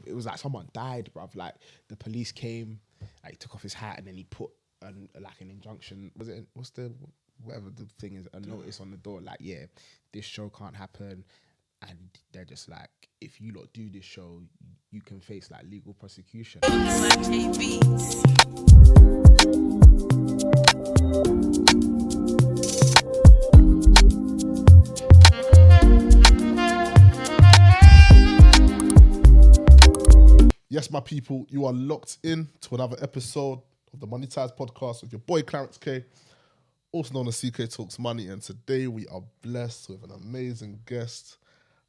it was like someone died, bruv. Like the police came, like he took off his hat and then he put an injunction. Whatever the thing is, a notice on the door, like, yeah, this show can't happen. And they're just like, if you lot do this show, you can face like legal prosecution. OluwaJBeats. Yes, my people, you are locked in to another episode of the Money Ties podcast with your boy Clarence K, also known as CK Talks Money. And today we are blessed with an amazing guest.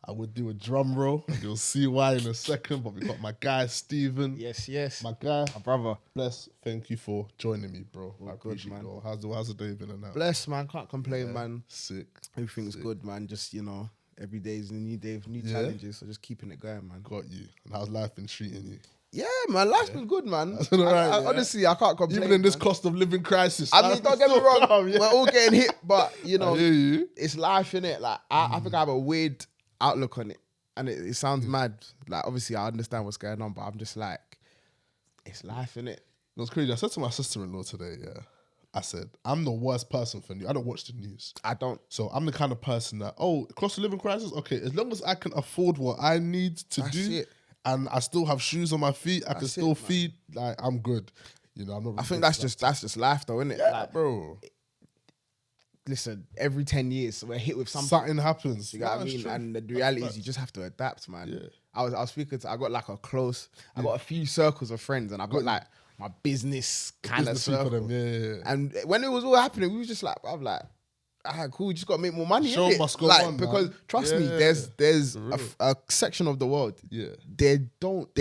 I would do a drum roll. You'll see why in a second, but we've got my guy, Stephen. Yes. My guy. My brother. Bless. Thank you for joining me, bro. All I good, appreciate man. it. How's the day been and that? Bless, man. Can't complain, man. Sick. Everything's good, man. Just, every day is a new day of new challenges. So just keeping it going, man. Got you. And how's life been treating you? Yeah, man. Life's been good, man. That's all right, yeah. Honestly, I can't complain. Even in this man. cost of living crisis. I mean, don't get me wrong. We're all getting hit, but, I hear you. it's life, innit? Like, I think I have a weird outlook on it. And it sounds mad. Like, obviously, I understand what's going on, but I'm just like, it's life, innit? It was crazy. I said to my sister-in-law today, yeah, I said, I'm the worst person for news. I don't watch the news. I don't. So I'm the kind of person that, cost of living crisis? Okay, as long as I can afford what I need to That's do it. and I still have shoes on my feet, I can That's still it, man. feed, like, I'm good. I'm not really I think good that's for just life, though, innit? that. Like, bro. listen, every 10 years, we're hit with something. Something happens. You know what I That's mean? true. And the reality is you just have to adapt, man. Yeah. I was speaking to, I got like I got a few circles of friends and I got like my business kind of Business people, circle. them, yeah. And when it was all happening, we was just like, I'm like, cool, we just got to make more money. Show innit? must go like, on, because man. trust me, Yeah. there's For real. a section of the world, Yeah. they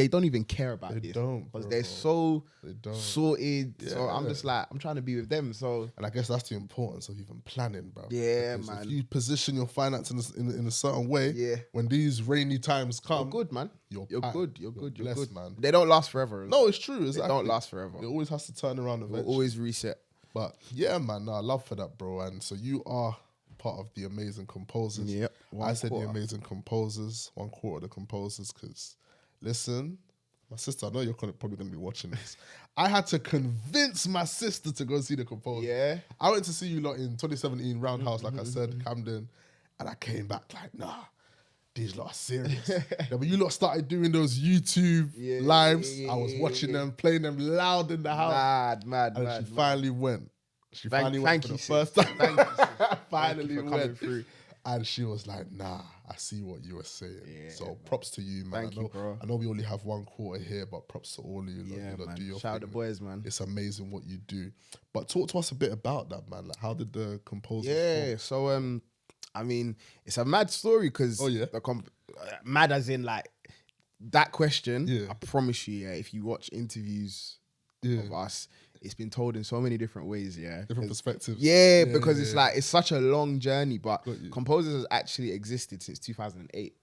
don't even care about They this. don't, because bro. they're so They don't. sorted. So I'm Yeah. just like, I'm trying to be with them. So And I guess that's the importance of even planning, bro. Yeah, Because man. If you position your finances in a certain way, Yeah. when these rainy times you're come, good, man. You're You're packed. good. You're good. You're blessed, good, man. They don't last forever. No, it's true. They Exactly. don't last forever. It always has to turn around We'll eventually. always reset. But yeah, man, no, I love for that, bro. And so you are part of the Amazing Composers. Yep. I said One the Amazing Composers, 1/4 of the Composers, because listen, my sister, I know you're probably going to be watching this. I had to convince my sister to go see the Composers. Yeah. I went to see you lot in 2017 Roundhouse, like I said, Camden, and I came back like, nah, these lot are serious. Then when you lot started doing those YouTube lives, I was watching them, playing them loud in the house. Mad. And she finally went. She Thank- finally went thank for you, the sis. first time. Thank you, sis. Finally Thank you for coming went through. And she was like, nah, I see what you were saying. Yeah, So props to you, man. Thank I know, you, bro. I know we only have 1/4 here, but props to all of you. Yeah, you lot man. do your Shout out thing. the boys, man. It's amazing what you do. But talk to us a bit about that, man. Like, how did the Composers Yeah. So I mean, it's a mad story because Oh, yeah? mad as in like that question. Yeah. I promise you, if you watch interviews Yeah. of us, it's been told in so many different ways. Yeah. Different perspectives. Yeah, because it's like it's such a long journey, but Got you. Composers has actually existed since 2008.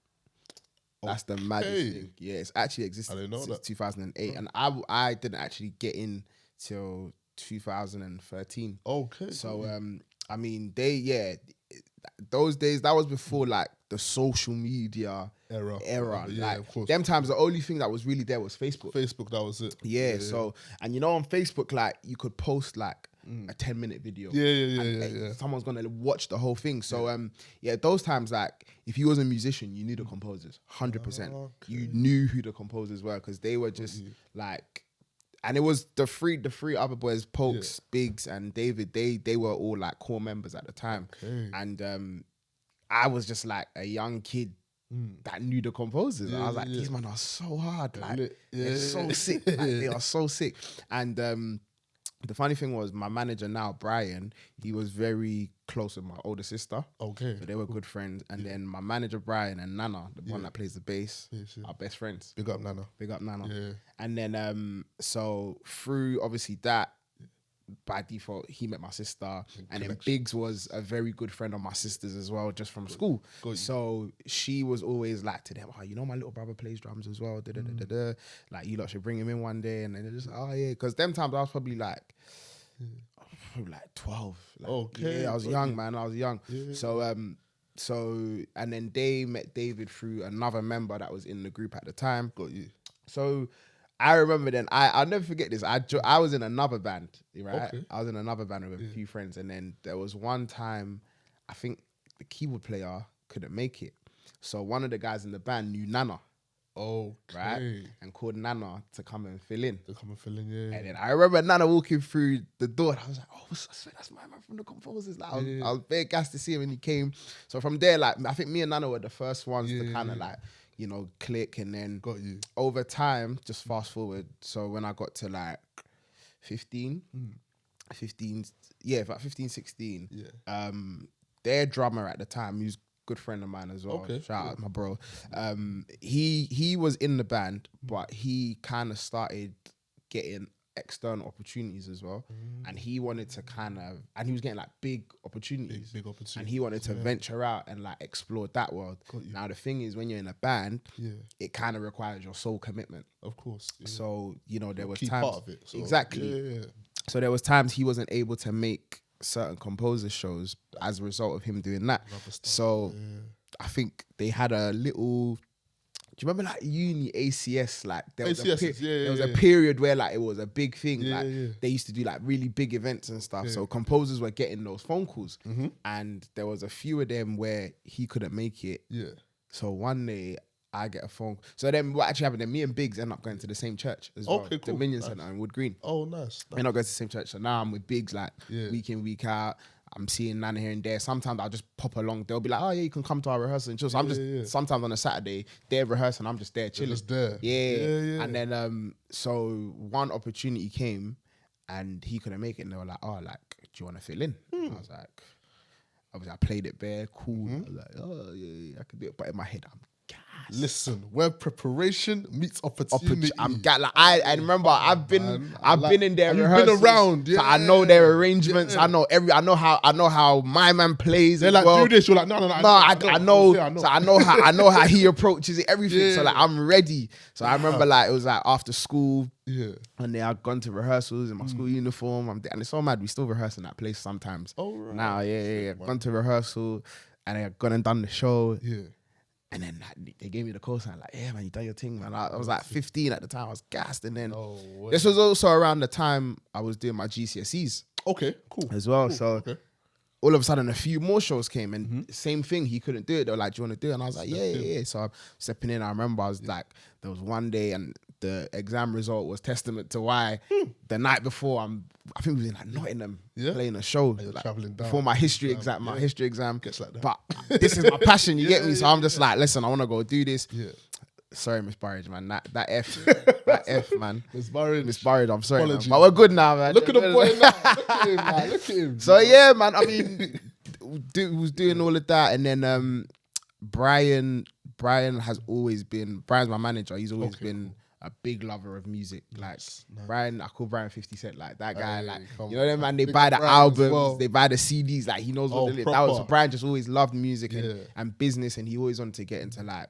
That's the maddest Okay. thing. Yeah, it's actually existed I didn't know since that. 2008, and I didn't actually get in till 2013. Okay. So I mean, those days that was before like the social media era. era. Yeah, Like of course. them times, the only thing that was really there was Facebook. Facebook, that was it. Yeah, so and on Facebook, like you could post like a 10-minute video. Yeah. Someone's gonna watch the whole thing. So those times, like if you was a musician, you knew the composers 100%. You knew who the composers were because they were just like, and it was the three other boys, Pokes, Biggs, and David. They were all like core members at the time, and I was just like a young kid that knew the composers. I was like, these men are so hard, like they're so sick, like, they are so sick, and. The funny thing was, my manager now, Brian, he was very close with my older sister. Okay. So they were good friends. And then my manager, Brian, and Nana, the one that plays the bass, are best friends. Big up, Nana. Big up Nana. Yeah. And then, so through obviously that, by default, he met my sister. And then Biggs was a very good friend of my sister's as well, just from school. So she was always like to them, my little brother plays drums as well. Like, you lot should bring him in one day. And then they're just, because them times I was probably like 12. Like, Okay. Yeah, I was young, man. I was young. Yeah. So, and then they met David through another member that was in the group at the time. Got you. So I remember then, I'll never forget this. I was in another band, right? Okay. I was in another band with a few friends. And then there was one time, I think the keyboard player couldn't make it. So one of the guys in the band knew Nana, Okay. right? And called Nana to come and fill in. They come and fill in, yeah. And then I remember Nana walking through the door, and I was like, "Oh, I swear that's my man from the Composers." Like, I was very gassed to see him, and he came. So from there, like, I think me and Nana were the first ones to kind of like, you know, click. And then Got you. over time, just fast forward. So when I got to like 15, about 15, 16. Yeah. Their drummer at the time, he was a good friend of mine as well. Okay, Shout out my bro. He was in the band, but he kind of started getting external opportunities as well. And he wanted to and he was getting like big opportunities. Big opportunities. And he wanted to venture out and like explore that world. Now the thing is, when you're in a band, it kind of requires your sole commitment. Of course. Yeah. So, you know, there was Key times. part of it. So, Exactly. Yeah. So there was times he wasn't able to make certain composer shows as a result of him doing that. So I think they had a little. Do you remember like uni ACS? Like there was a period where like it was a big thing. They used to do like really big events and stuff. So composers were getting those phone calls, and there was a few of them where he couldn't make it. Yeah. So one day I get a phone. So then what actually happened? Then me and Biggs end up going to the same church as well. Okay, cool. Dominion Centre in Wood Green. Oh, nice. We end up going to the same church. So now I'm with Biggs like week in, week out. I'm seeing Nana here and there. Sometimes I'll just pop along. They'll be like, "Oh yeah, you can come to our rehearsal and chill." So I'm just sometimes on a Saturday they're rehearsing. I'm just there chilling. Just there. Yeah. And then so one opportunity came, and he couldn't make it. And they were like, "Oh, like, do you want to fill in?" I was like, obviously I played it bare, cool. I was like, "Oh yeah, I can do it." But in my head, I'm gassed. Listen, where preparation meets opportunity. I remember I've been in their rehearsals. You've been around, so I know their arrangements. I know how my man plays. They're like, do this. You're like, no. I know. So I know how he approaches it. Everything. So like, I'm ready. So I remember like it was like after school. Yeah. And then I'd gone to rehearsals in my school uniform. And it's so mad. We still rehearse in that place sometimes. Oh right. Now, yeah. Gone to rehearsal, and I gone and done the show. Yeah. And then like, they gave me the cosign, like, "Yeah, man, you done your thing, man." I was like 15 at the time. I was gassed. And then this was also around the time I was doing my GCSEs. Okay, cool. As well. Cool. So all of a sudden, a few more shows came, and same thing. He couldn't do it. They were like, "Do you want to do it?" And I was like, "Yeah." So I'm stepping in. I remember I was like, there was one day, and the exam result was testament to why the night before I think we was in like Nottingham playing a show like, traveling down before my history exam. My history exam. Gets like that. But this is my passion. You get me? So I'm just like, listen, I want to go do this. Yeah. Sorry, Miss Burridge, man. That F, man. Miss Burridge, I'm sorry, man. Apologies. But we're good now, man. Look at the boy now. Look at him, man. Look at him. So yeah, man. I mean, was doing all of that, and then Brian has always been. Brian's my manager. He's always been a big lover of music. Like Brian, I call Brian 50 Cent. Like that guy, like you know them man. They buy the albums, they buy the CDs. Like he knows what it is. That was Brian. Just always loved music and business, and he always wanted to get into like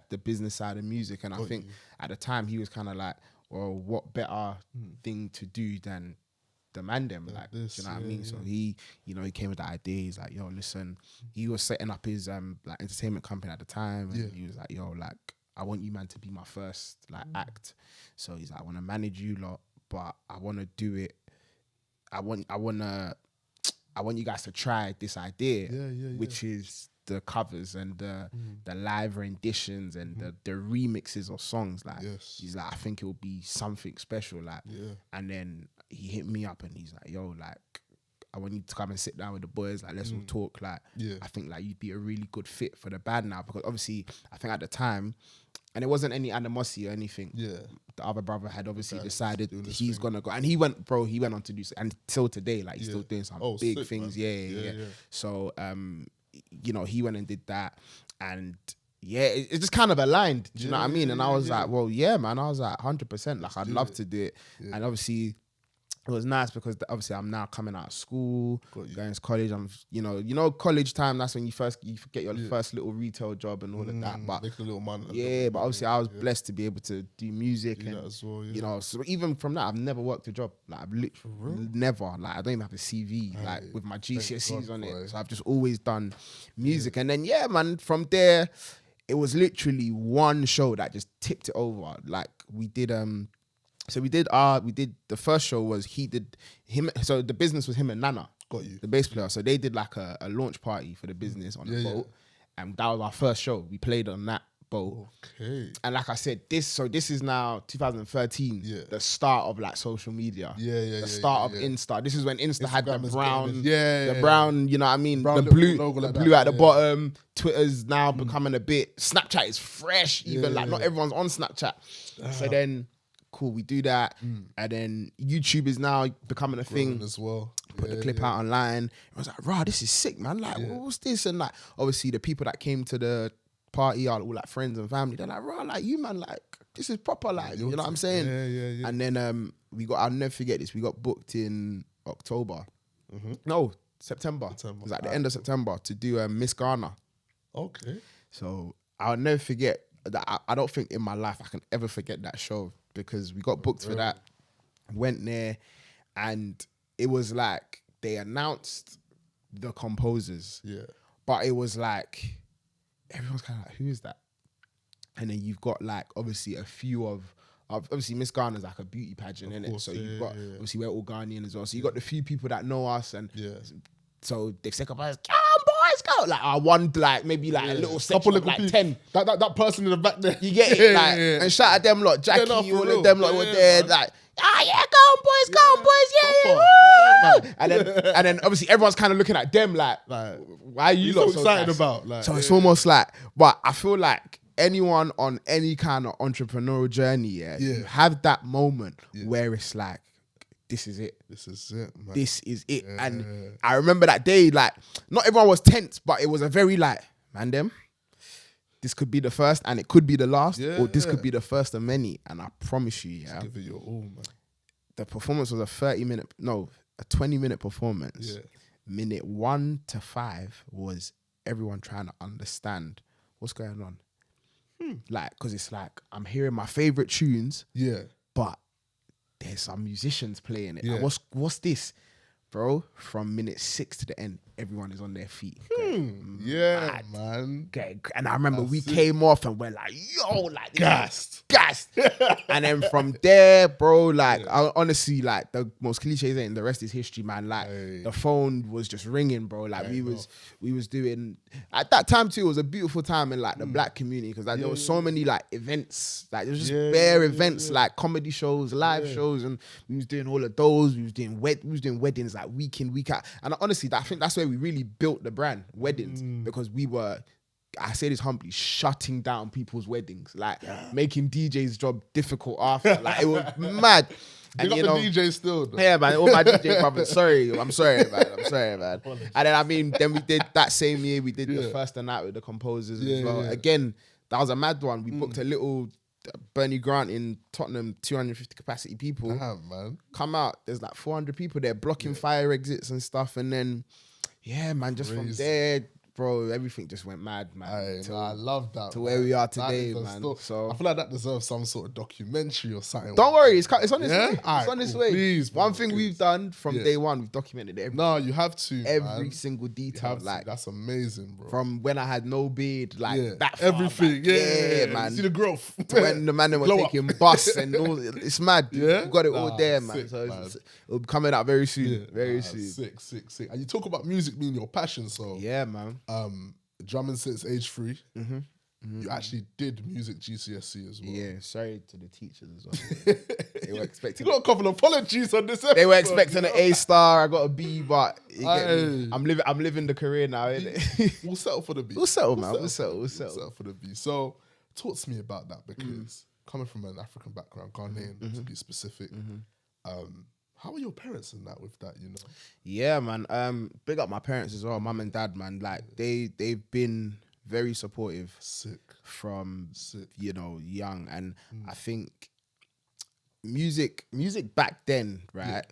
the business side of music. And I think at the time he was kind of like, well, what better thing to do than demand them, like this, do you know what I mean? So he came with the idea. He's like, "Yo, listen," he was setting up his like entertainment company at the time, and he was like, "Yo, like, I want you man to be my first like act." So he's like, "I want to manage you lot, but I want to do it. I want you guys to try this idea, which is the covers and the live renditions and the remixes of songs. Like, he's like, I think it will be something special. Like, and then he hit me up and he's like, "Yo, like, I want you to come and sit down with the boys. Like, let's all talk. Like, I think like you'd be a really good fit for the band now, because obviously I think at the time, and it wasn't any animosity or anything. The other brother had obviously decided he's gonna go, and he went on to do, and till today, like he's still doing some big things. Man. So you know, he went and did that, and it just kind of aligned. Do you know what I mean? And I was like, well, yeah, man. I was like 100%. Like, I'd love to do it, and obviously. It was nice because obviously I'm now coming out of school, going to college. I'm, you know, college time. That's when you get your first little retail job and all of that. But make a little money. But obviously I was blessed to be able to do music and as well, you know. So even from that, I've never worked a job. Like I've literally never. Like I don't even have a CV. Like with my GCSEs on it. So I've just always done music. And then man, from there. it was literally one show that just tipped it over. Like we did the first show was him. So the business was him and Nana. Got you. The bass player. So they did like a launch party for the business on a boat. And that was our first show. We played on that boat. Okay. And like I said, this is now 2013, the start of like social media. The start of Insta. This is when Insta had the brown, brown, you know what I mean? Brown the blue, logo the like blue that, at the bottom. Twitter's now becoming a bit, Snapchat is fresh, even like not everyone's on Snapchat. So then, cool, we do that. And then YouTube is now becoming a thing as well. Put the clip out online. I was like, rah, this is sick, man. Like, what's this? And like, obviously the people that came to the party are all like friends and family. They're like, rah, like you, man, like this is proper, like, you know what I'm saying? Yeah. And then I'll never forget this. We got booked in October. No, September. It was like the end of September to do Miss Ghana. Okay. So I'll never forget that. I don't think in my life I can ever forget that show because we got booked for that. Went there and it was like they announced the Compozers. Yeah. But it was like everyone's kind of like, who is that? And then you've got like obviously a few of obviously Miss Ghana's like a beauty pageant, innit? So you've got obviously we're all Ghanaian as well. So you got the few people that know us and so they've said up us, come on boys, go. Like I won like maybe like a little section of like 10. That person in the back there. You get it? Like and shout at them lot, Jackie, all of them lot were there, man. Like, go on boys, yeah. And then obviously everyone's kind of looking at them like why are you lot so excited about? Like, so it's almost like, but I feel like anyone on any kind of entrepreneurial journey, you have that moment where it's like, this is it. This is it, man. This is it. And I remember that day, like, not everyone was tense, but it was a very like, man, this could be the first and it could be the last, or this could be the first of many. And I promise you, Just give it your all, man. The performance was a 20-minute performance. Yeah. Minute 1 to 5 was everyone trying to understand what's going on. Like, because it's like, I'm hearing my favorite tunes, but there's some musicians playing it. Like, what's this? Bro, from minute 6 to the end, everyone is on their feet. Man. Okay. And I remember we came off and we're like, yo, like gassed. And then from there, bro, like I honestly, like the most cliche thing, the rest is history, man. Like the phone was just ringing, bro. Like we was doing at that time too. It was a beautiful time in like the black community because like there was so many like events, like there was just bare events, like comedy shows, live shows, and we was doing all of those. We was doing weddings like week in, week out. And honestly, I think that's where we really built the brand, weddings, because we were, I say this humbly, shutting down people's weddings, like making DJ's job difficult after. Like it was mad. And you got the DJ still, though. Yeah, man. All my DJ brothers. I'm sorry, man. And then then we did that same year. We did the first night with the Composers as well. Again, that was a mad one. We booked a little Bernie Grant in Tottenham, 250 capacity people. Damn, man. Come out. There's like 400 people there blocking fire exits and stuff. And then, man, just from there, bro, everything just went mad, man. I love that. To where we are today, man. So I feel like that deserves some sort of documentary or something. Don't worry, it's on this way. It's on this way. Please, one thing we've done from day one, we've documented everything. No, you have to. Every single detail. Like that's amazing, bro. From when I had no beard, like that far everything. Back. Man. See the growth. To when the man were taking bus and all. It's mad. Yeah? You got it all there, man. Sick, so man. it'll be coming out very soon. Very soon. Sick. And you talk about music being your passion, so yeah, man. Drumming since age 3. You actually did music GCSE as well. Yeah, sorry to the teachers as well. They were expecting. You got a couple of apologies on this episode. They were expecting an A star. I got a B, but I'm living the career now, innit? We'll settle for the B. We'll settle, man. We'll settle for the B. So talk to me about that because coming from an African background, Ghanaian to be specific, how are your parents in that with that, you know? Yeah, man. Big up my parents as well, mum and dad, man. Like they've been very supportive. From you know, young. And I think music back then, right?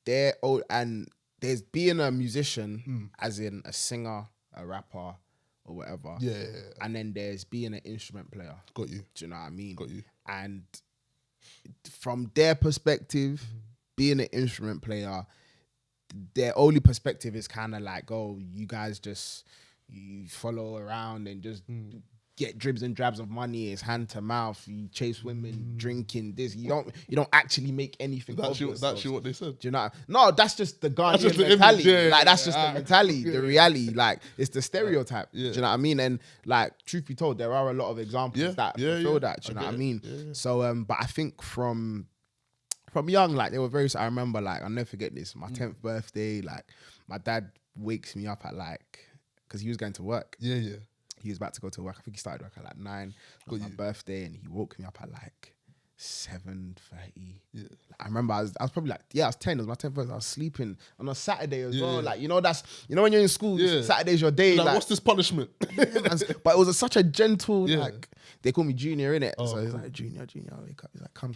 They're old, and there's being a musician, as in a singer, a rapper, or whatever. Yeah. And then there's being an instrument player. Got you. Do you know what I mean? Got you. And from their perspective, being an instrument player, their only perspective is kind of like, oh, you guys just you follow around and just get dribs and drabs of money. It's hand to mouth. You chase women, drinking. This you don't actually make anything. That's actually what they said. Do you know? No, that's just the Ghanaian just the mentality. image, yeah, like that's yeah, just yeah. the mentality, Yeah, the reality. Like it's the stereotype. Yeah. Do you know what I mean? And like, truth be told, there are a lot of examples that fulfill that. Do you know what I mean? Yeah, yeah. So, but I think from young, like they were very. I remember, like I'll never forget this. My 10th birthday, like my dad wakes me up at like, because he was going to work. Yeah, yeah. He was about to go to work. I think he started work at like 9. It was my birthday, and he woke me up at like 7:30. Yeah. I remember I was probably like, I was 10. It was my 10th birthday. I was sleeping on a Saturday as well. Yeah. Like, when you're in school, Saturday's your day. Like, what's this punishment? But it was such a gentle, Yeah. like, they call me Junior, innit? Oh, so he's cool. like, Junior, I wake up. He's like, come.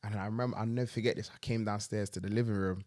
And I remember, I'll never forget this. I came downstairs to the living room,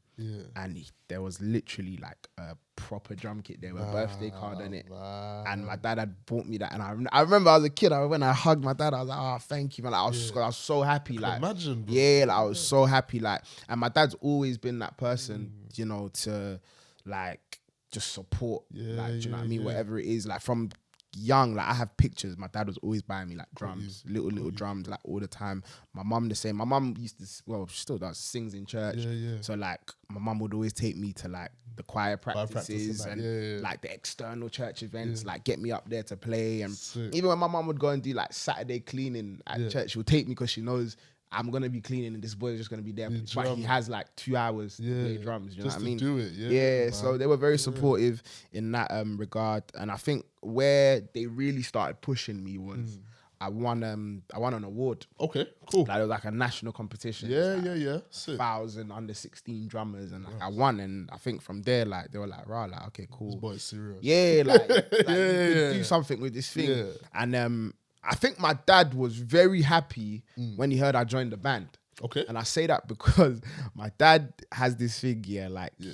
and there was literally like a proper drum kit there with a birthday card on it. And my dad had bought me that. And I remember as a kid, when I hugged my dad, I was like, oh, thank you, man. Like, I was so happy. Like, imagine, bro. yeah, like, I was so happy. Like, and my dad's always been that person, to like just support. Like, do you know what I mean? Whatever it is, like from young, like I have pictures. My dad was always buying me like drums, little drums, like all the time. My mum the same. My mum used to, she still does, sings in church. So like my mum would always take me to like the choir practices and like the external church events, like get me up there to play. And even when my mum would go and do like Saturday cleaning at church, she would take me because she knows I'm gonna be cleaning and this boy is just gonna be there. But he has like 2 hours to play drums. You know what I mean? Do it, yeah. So they were very supportive in that regard. And I think where they really started pushing me was I won an award. Okay, cool. Like it was like a national competition. Yeah. Sick. 1,000 under 16 drummers, and like I won. And I think from there, like they were like, right, like okay, cool. This boy's serious. Yeah, like you could do something with this thing. Yeah. And I think my dad was very happy when he heard I joined the band. Okay. And I say that because my dad has this thing,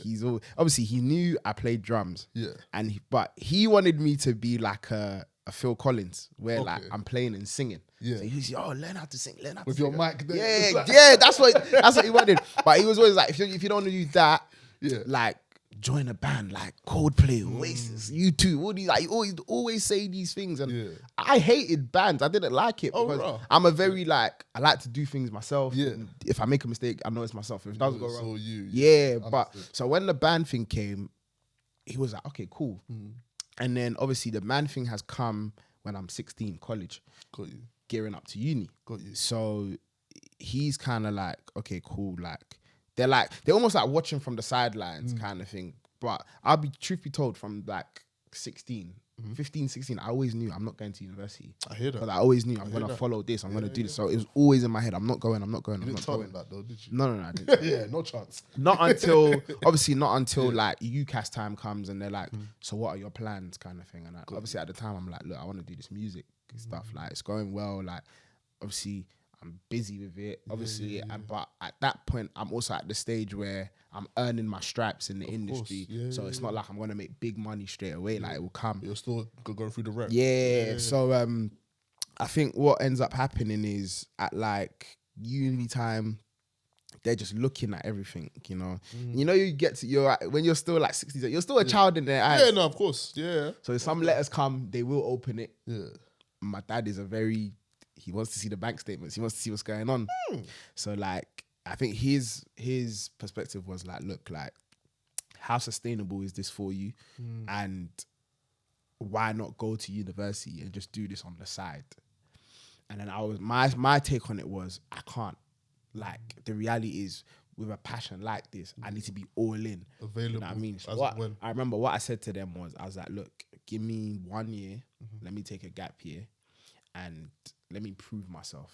he's all, obviously he knew I played drums. Yeah. But he wanted me to be like a Phil Collins, where like I'm playing and singing. Yeah. So he's learn how to sing, With your mic there. Yeah, that's what he wanted. But he was always like, if you don't want to do that, like join a band like Coldplay, Oasis, U2, all these, like you always say these things. And I hated bands. I didn't like it because I'm a very like, I like to do things myself. Yeah. If I make a mistake, I know it's myself. If it doesn't go wrong. But so when the band thing came, he was like, okay, cool. And then obviously the band thing has come when I'm 16, college. Got you. Gearing up to uni. Got you. So he's kind of like, okay, cool. Like, they're almost like watching from the sidelines kind of thing. But truth be told, from like 15, 16, I always knew I'm not going to university. I hear that. Because I always knew I'm going to follow this. I'm going to do this. So it was always in my head. I'm not going. You didn't tell him that though, did you? No, I didn't. Yeah, no chance. Not until like UCAS time comes and they're like, so what are your plans kind of thing? And obviously at the time I'm like, look, I want to do this music stuff. Like it's going well. Like obviously I'm busy with it, obviously. But at that point, I'm also at the stage where I'm earning my stripes in the industry. So it's not like I'm going to make big money straight away. Like it will come. You're still going through the rep. So I think what ends up happening is at like uni time, they're just looking at everything, you know. You get to when you're still like 60s, you're still a child in their eyes. Yeah, no, of course. Yeah. So if some letters come, they will open it. Yeah. My dad is he wants to see the bank statements. He wants to see what's going on. So like, I think his perspective was like, look, like, how sustainable is this for you? And why not go to university and just do this on the side? And then my take on it was, I can't. Like, the reality is, with a passion like this, I need to be all in. Available. You know what I mean? So I remember what I said to them was, I was like, look, give me 1 year. Let me take a gap year. And let me prove myself.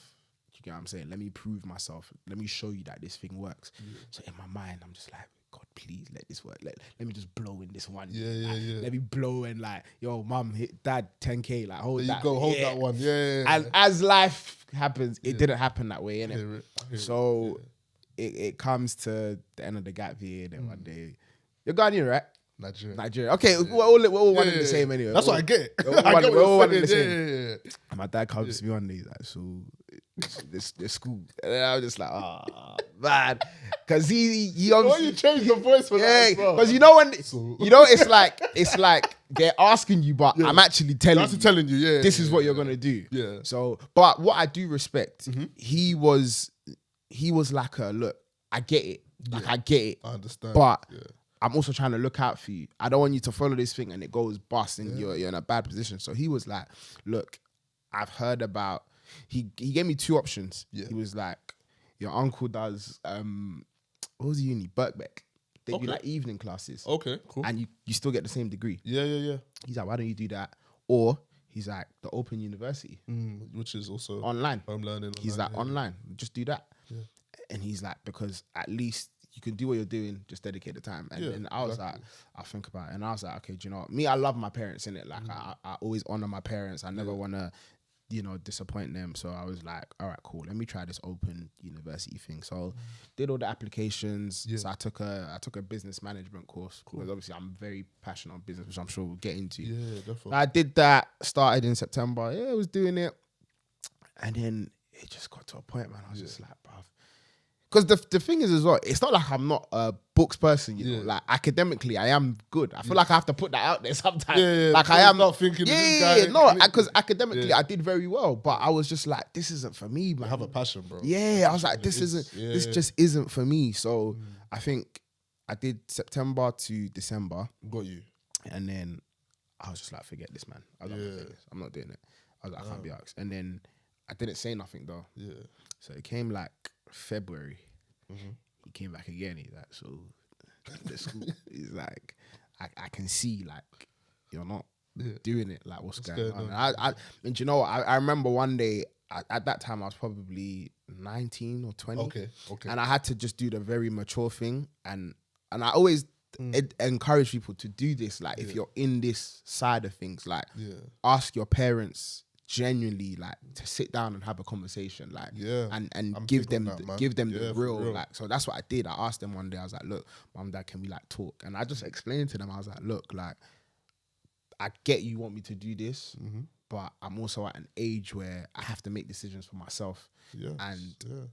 You get what I'm saying? Let me prove myself. Let me show you that this thing works. So in my mind, I'm just like, God, please let this work. Let me just blow in this one. Let me blow in like, yo, mum, dad, 10K. Like, hold that. Hold that one. Yeah. And as life happens, it didn't happen that way, innit? So it comes to the end of the gap year, then one day, you're Ghanaian, right? Nigeria. Okay, we're all one in the same anyway. That's what I get. We're all one in the same. And my dad comes to me one day, he's like, so this school. And then I was just like, oh, man. Because he Why you change the voice for that as well? because it's like they're asking you, but I'm actually telling you. telling you, yeah. This is what you're gonna do. Yeah. So, but what I do respect, he was like a look. I get it. Like I get it. I understand. But Yeah. I'm also trying to look out for you. I don't want you to follow this thing and it goes bust and you're in a bad position. So he was like, look, I've heard about. He gave me 2 options. Yeah. He was like, your uncle does what was uni? Birkbeck. They do like evening classes. Okay, cool. And you still get the same degree. Yeah. He's like, why don't you do that? Or he's like, the Open University. Which is also online. Home learning. He's like, online. Just do that. Yeah. And he's like, because at least you can do what you're doing, just dedicate the time. And then I was like, I'll think about it. And I was like, okay, do you know what? Me, I love my parents, innit? Like, I always honor my parents. I never want to, disappoint them. So I was like, all right, cool. Let me try this Open University thing. So did all the applications. Yeah. So I took a business management course because obviously I'm very passionate on business, which I'm sure we'll get into. Yeah, definitely. I did that, started in September. Yeah, I was doing it. And then it just got to a point, man. I was just like, bruv. Because the thing is as well, it's not like I'm not a books person, you know. Like academically, I am good. I feel like I have to put that out there sometimes. Yeah, like I am not thinking. No, because academically I did very well, but I was just like, this isn't for me, man. I have a passion, bro. Yeah, I was like, this just isn't for me. So I think I did September to December. Got you. And then I was just like, forget this, man. I was like, I'm not doing it. I was like, I can't be asked. And then I didn't say nothing though. Yeah. So it came like February. He came back again. He's like, so the school. He's like, I can see like you're not doing it. Like what's going on? And you know what? I remember one day at that time I was probably 19 or 20. Okay. And I had to just do the very mature thing. And I always encourage people to do this. Like if you're in this side of things, like ask your parents genuinely like to sit down and have a conversation, like and give them the real like. So that's what I did. I asked them one day. I was like, look, mum, dad, can we like talk? And I just explained to them. I was like, look, like I get you want me to do this, but I'm also at an age where I have to make decisions for myself.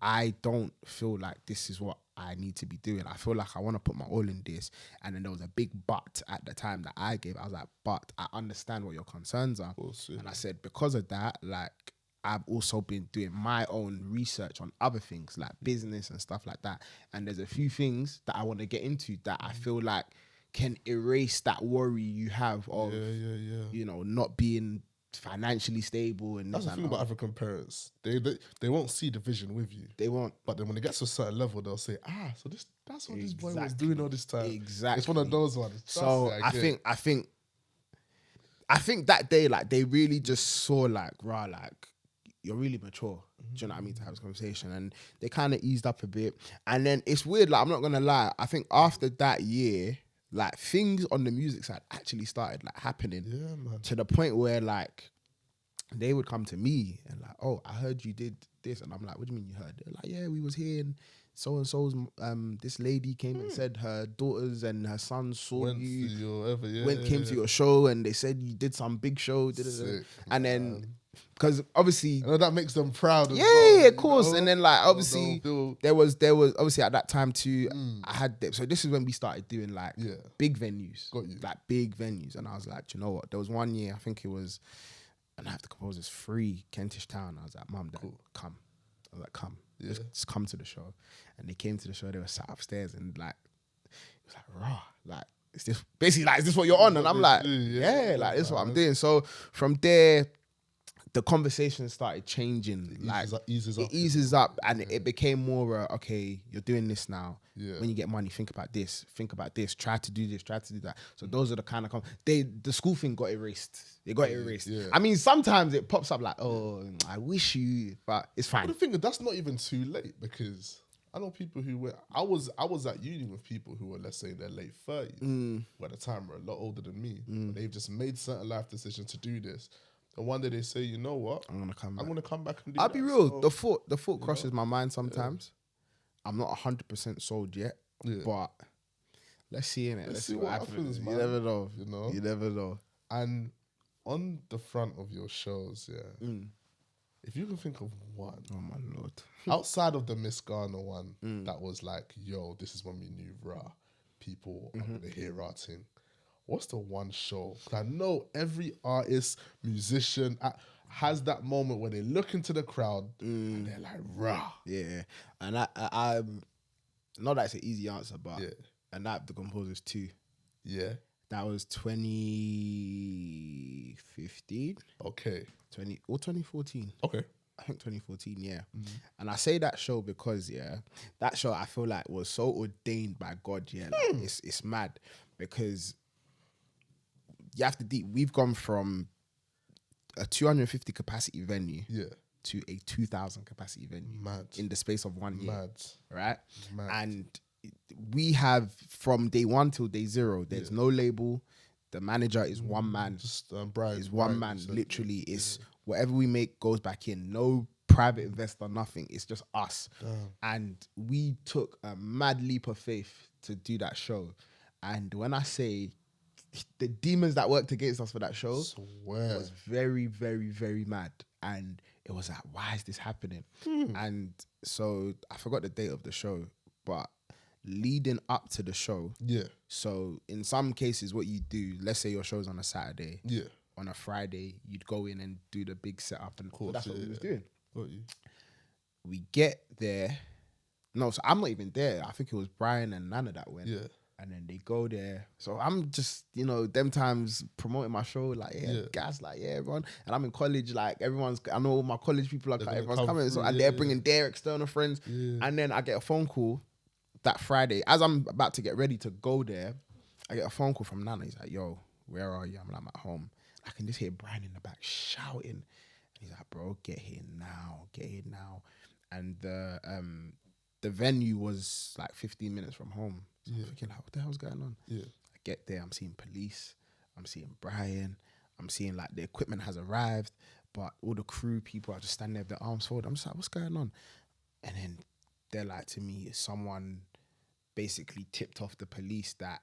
I don't feel like this is what I need to be doing. I feel like I want to put my all in this. And then there was a big but at the time that I gave. I was like, but I understand what your concerns are. And I said, because of that, like I've also been doing my own research on other things like business and stuff like that. And there's a few things that I want to get into that I feel like can erase that worry you have of, not being financially stable. And that's the thing about African parents. They won't see the vision with you. They won't. But then when it gets to a certain level, they'll say, so that's what this boy was doing all this time. Exactly. It's one of those ones. So I think that day, like they really just saw like, like you're really mature. Do you know what I mean? To have this conversation. And they kind of eased up a bit. And then it's weird, like I'm not gonna lie. I think after that year, like things on the music side actually started like happening to the point where like they would come to me and like, oh, I heard you did this. And I'm like, what do you mean you heard? They're like, yeah, we was here and so-and-so's, this lady came and said her daughters and her sons saw came to your show and they said you did some big show. And then, because obviously... I know that makes them proud as well. Yeah, of course. And then like, obviously, there was obviously at that time too, I had... So this is when we started doing like big venues. Got you. Like big venues. And I was like, you know what? There was one year, I think it was, and I have the Compozers free, Kentish Town. I was like, Mum, Dad, come. I was like, come. Just come to the show. And they came to the show, they were sat upstairs and like, it was like, raw. Like, is this basically like, is this what you're on? And I'm like, like, this is what I'm doing. So from there, the conversation started changing. It eases up and it became more, okay, you're doing this now. Yeah. When you get money, think about this, try to do this, try to do that. So those are the kind of, the school thing got erased. It got erased. Yeah. I mean, sometimes it pops up like, oh, I wish you, but it's fine. But the thing is, that's not even too late because I know people who were, I was at uni with people who were, let's say, in their late 30s, who at the time were a lot older than me. But they've just made certain life decisions to do this. And one day they say, you know what? I'm gonna come back and do I'll be real. So, the thought crosses my mind sometimes. I'm not 100% sold yet, but let's see, innit? Let's see what happens, man. You never know. You never know. And on the front of your shows, if you can think of one, oh my Lord, outside of the Miss Ghana one, that was like, yo, this is when we knew raw people are gonna hear our thing. what's the one show? 'Cause I know every artist, musician has that moment where they look into the crowd and they're like, rah. Yeah, and I'm not that it's an easy answer, but Yeah. and that the Composers too. Yeah. That was 2015, Okay. 2014. Okay. I think 2014, yeah. And I say that show because, that show I feel like was so ordained by God, yeah. Like, it's mad because you have to we've gone from a 250 capacity venue to a 2,000 capacity venue in the space of 1 year. Right? And we have from day one till day zero, there's no label. The manager is one man. Just Brian. Is one man. Literally, is whatever we make goes back in. No private investor, nothing. It's just us. And we took a mad leap of faith to do that show. And when I say the demons that worked against us for that show was very, very, very mad. And it was like, why is this happening? And so I forgot the date of the show, but leading up to the show. Yeah. So in some cases, what you do, let's say your show's on a Saturday. Yeah. On a Friday, you'd go in and do the big setup, and that's what we was doing. We get there. No, so I'm not even there. I think it was Brian and Nana that went. Yeah. And then they go there. So I'm just, them times promoting my show, like, guys, like, everyone. And I'm in college, like, I know all my college people are everyone's coming. So and they're bringing their external friends. Yeah. And then I get a phone call that Friday. As I'm about to get ready to go there, I get a phone call from Nana. He's like, yo, where are you? I'm like, I'm at home. I can just hear Brian in the back shouting. And he's like, bro, get here now. And the venue was like 15 minutes from home. So I'm thinking, like, what the hell's going on? Yeah. I get there, I'm seeing police, I'm seeing Brian, I'm seeing like the equipment has arrived, but all the crew people are just standing there with their arms forward. I'm just like, what's going on? And then they're like to me, someone basically tipped off the police that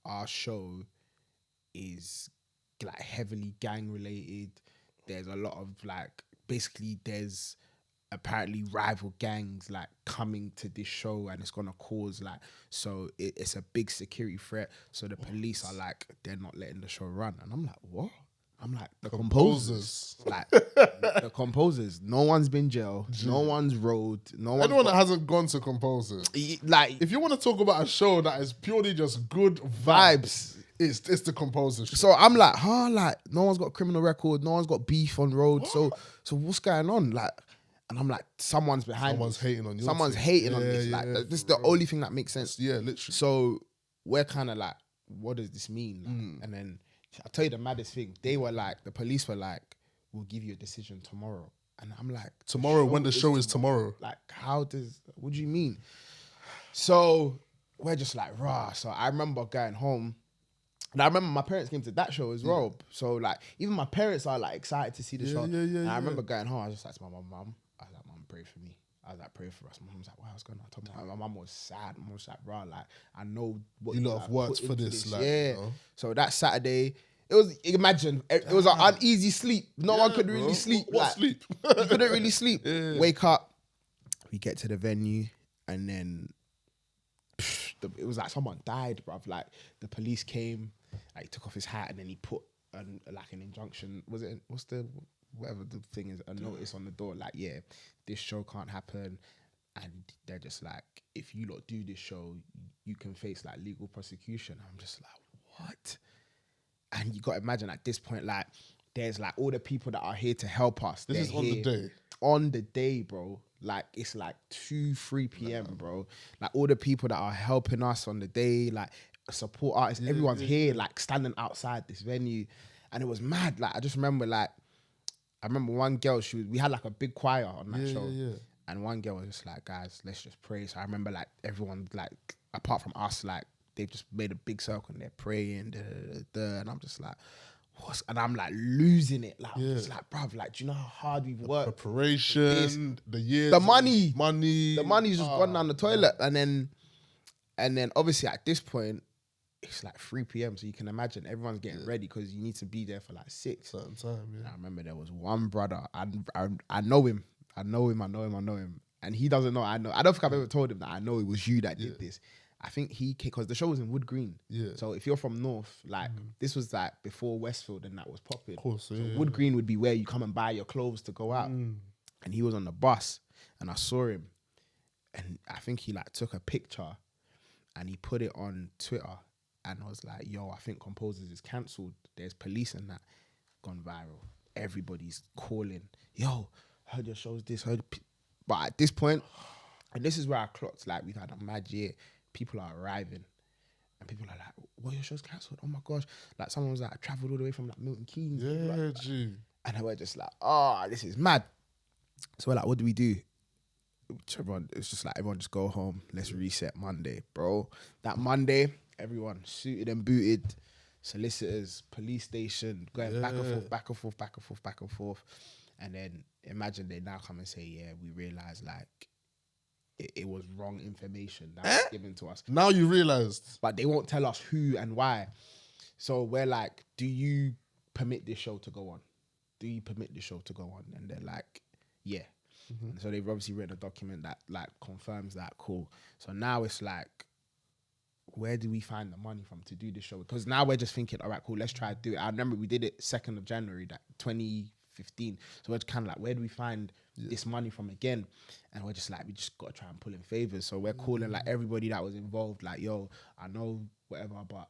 our show is like heavily gang related. There's a lot of like, basically there's apparently rival gangs like coming to this show, and it's gonna cause like, so it's a big security threat. So the police are like, they're not letting the show run. And I'm like, what? I'm like, the composers. Like, the composers. No one's been jail. No one's rolled. No one. Anyone that hasn't gone to Composers. Like, if you want to talk about a show that is purely just good vibes, it's the Composers show. So I'm like, like, no one's got a criminal record. No one's got beef on road. What? So what's going on? Like, and I'm like, someone's behind. Someone's hating on you. Someone's hating on this. Like, this is the only thing that makes sense. Yeah, literally. So we're kind of like, what does this mean? Like, and then I'll tell you the maddest thing. They were like, the police were like, we'll give you a decision tomorrow. And I'm like, tomorrow when the show is tomorrow. Like, what do you mean? So we're just like, rah. So I remember going home. And I remember my parents came to that show as well. So like, even my parents are like excited to see the show. And I remember going home. I was just like to my mum, I was like, mum, pray for me. I was like, pray for us. My mum was like, wow, what's going on? I told my mum was sad. My mum was like, bro, like, I know what you lot have worked for this. Like, yeah. So that Saturday, it was, imagine, it was an uneasy sleep. No one could really sleep. What sleep? You couldn't really sleep. Yeah. Wake up, we get to the venue, and then it was like someone died, bruv. Like, the police came, like, he took off his hat, and then he put an injunction. Was it, whatever the thing is, a notice on the door, like, yeah, this show can't happen. And they're just like, if you lot do this show, you can face like legal prosecution. I'm just like, what? And you got to imagine at this point, like, there's like all the people that are here to help us. This is on the day. On the day, bro. Like, it's like 3 p.m, bro. Like, all the people that are helping us on the day, like, support artists, everyone's here, like, standing outside this venue. And it was mad. Like, I just remember, like, one girl, we had like a big choir on that show. And one girl was just like, guys, let's just pray. So I remember like everyone, like, apart from us, like, they've just made a big circle and they're praying. And I'm just like, what? And I'm like losing it. Like, I'm just like, bruv, like, do you know how hard we've worked? Preparation, the years. The money. The money's just gone down the toilet. And then obviously at this point, it's like 3 p.m, so you can imagine everyone's getting ready because you need to be there for like 6. Certain time, yeah. And I remember there was one brother, I know him. And he doesn't know I know. I don't think I've ever told him that I know it was you that did this. I think because the show was in Wood Green. Yeah. So if you're from North, like this was like before Westfield and that was popping. Of course, So yeah. Wood Green would be where you come and buy your clothes to go out. And he was on the bus and I saw him and I think he like took a picture and he put it on Twitter and was like, yo, I think Compozers is cancelled. There's police and that. Gone viral. Everybody's calling, yo, heard your show's this, but at this point, and this is where I clocked, like we've had a mad year. People are arriving and people are like, well, your show's cancelled. Oh my gosh. Like someone was like, I travelled all the way from like Milton Keynes. Yeah, Like, G. and they were just like, oh, this is mad. So we're like, what do we do? It's just like, everyone just go home. Let's reset Monday, bro. That Monday, everyone suited and booted, solicitors, police station, going back and forth, back and forth, back and forth, back and forth. And then imagine they now come and say, yeah, we realised like it was wrong information that was given to us. Now you realised. But they won't tell us who and why. So we're like, do you permit this show to go on? Do you permit this show to go on? And they're like, yeah. And so they've obviously written a document that like confirms that, cool. So now it's like, where do we find the money from to do this show? Because now we're just thinking, all right, cool, let's try to do it. I remember we did it 2nd of January, that 2015. So we're kind of like, where do we find this money from again? And we're just like, we just got to try and pull in favors. So we're calling like everybody that was involved, like, yo, I know whatever, but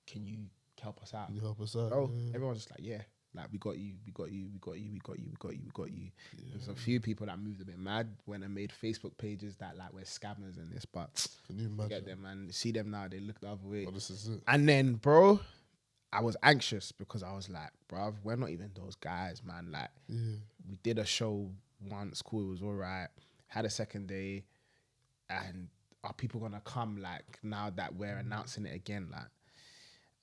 can you help us out? Can you help us out? Oh, everyone's just like, yeah. Like, we got you. There's a few people that moved a bit mad when I made Facebook pages that like we're scammers and this, but Can you imagine? get them, man. See them now, they look the other way. Oh, this is it. And then, bro, I was anxious because I was like, bruv, we're not even those guys, man. Like, we did a show once, cool, it was all right. Had a second day, and are people gonna come, like, now that we're announcing it again, like?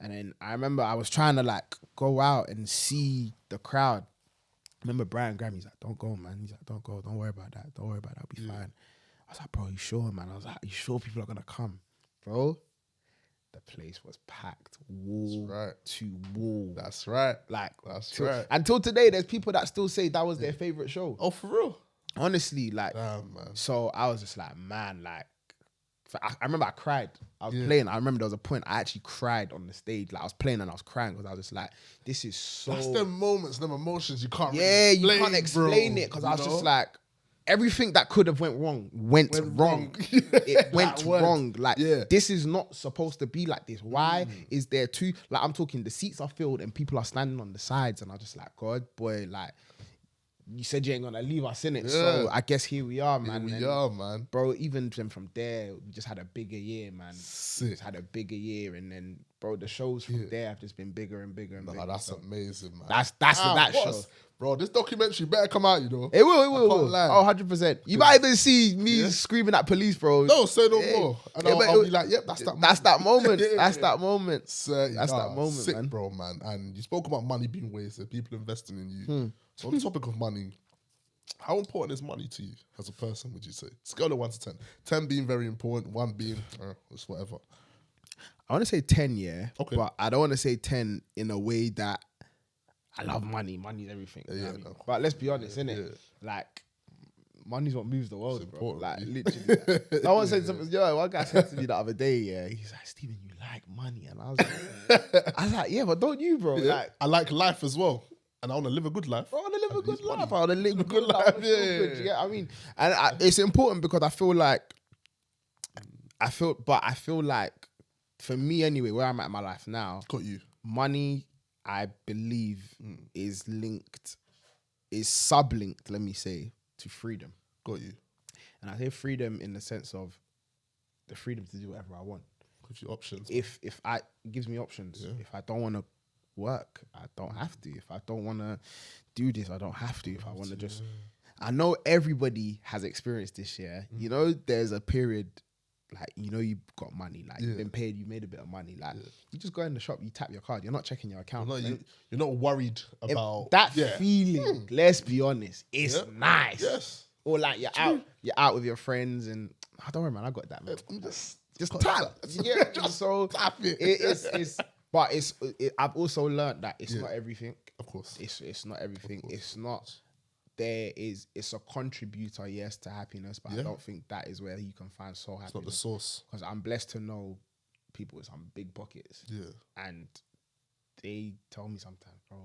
And then I remember I was trying to, like, go out and see the crowd. I remember Brian Graham, he's like, don't go, man. He's like, don't go, don't worry about that. Don't worry about that, I'll be fine. I was like, bro, you sure, man? I was like, you sure people are gonna come? Bro, the place was packed wall to wall. That's right. Like, That's right. Until today, there's people that still say that was their favorite show. Oh, for real? Honestly, like, Damn, man. so I was just like, man, like, I remember I cried. I was playing. I remember there was a point I actually cried on the stage. Like, I was playing and I was crying because I was just like, this is so... That's them moments, them emotions you can't you can't explain it because I was just like, everything that could have went wrong went wrong. It went wrong. Like, this is not supposed to be like this. Why is there two... Like, I'm talking, the seats are filled and people are standing on the sides and I'm just like, God, boy, like... You said you ain't gonna leave us in it, so I guess here we are, man. Here we are, man. Bro, even from there, we just had a bigger year, man. Sick. Just had a bigger year, and then, bro, the shows from there have just been bigger and bigger and bigger. That's so amazing, man. That's that show. Bro, this documentary better come out, you know. It will. Lie. Oh, 100%. You might even see me screaming at police, bro. No, say no more. And I'll be like, yep, that's that moment. That's that moment. That's that moment. That's that moment, sick, man. bro, man. And you spoke about money being wasted, people investing in you. So on the topic of money, how important is money to you as a person, would you say? Scale of 1 to 10. 10 being very important, 1 being it's whatever. I want to say 10, yeah. Okay. But I don't want to say 10 in a way that I love money. Money's everything. You know what I mean? No. But let's be honest, innit? Yeah. Like, money's what moves the world, It's bro. important, Like, yeah. literally. Like, someone said something, one guy said to me the other day, he's like, Stephen, you like money. And I was like, yeah, but don't you, bro? Yeah. Like, I like life as well. And I want to live a good life. I want to live a good life. money. I want to live a good life. life, I feel yeah. good, you get what I mean? And it's important because I feel like, for me anyway, where I'm at in my life now, Got you. money, I believe, is sublinked, let me say, to freedom. Got you. And I say freedom in the sense of the freedom to do whatever I want. Gives you options. It gives me options. Yeah. If I don't want to work, I don't have to. If I don't want to do this, I don't have to. If I want to just... I know everybody has experienced this, yeah? You know, there's a period, like, you know, you've got money, like, you've been paid, you made a bit of money, like, you just go in the shop, you tap your card, you're not checking your account. You're not worried about... That feeling, let's be honest, it's nice. Yes. Or like you're out with your friends and, don't worry, man, I got that, man. Just tap. Yeah, just so tap it. But I've also learned that it's not everything. Of course. It's not everything. It's not it's a contributor, yes, to happiness, but I don't think that is where you can find soul happiness. It's not the source. Because I'm blessed to know people with some big pockets. Yeah. And they tell me sometimes, bro,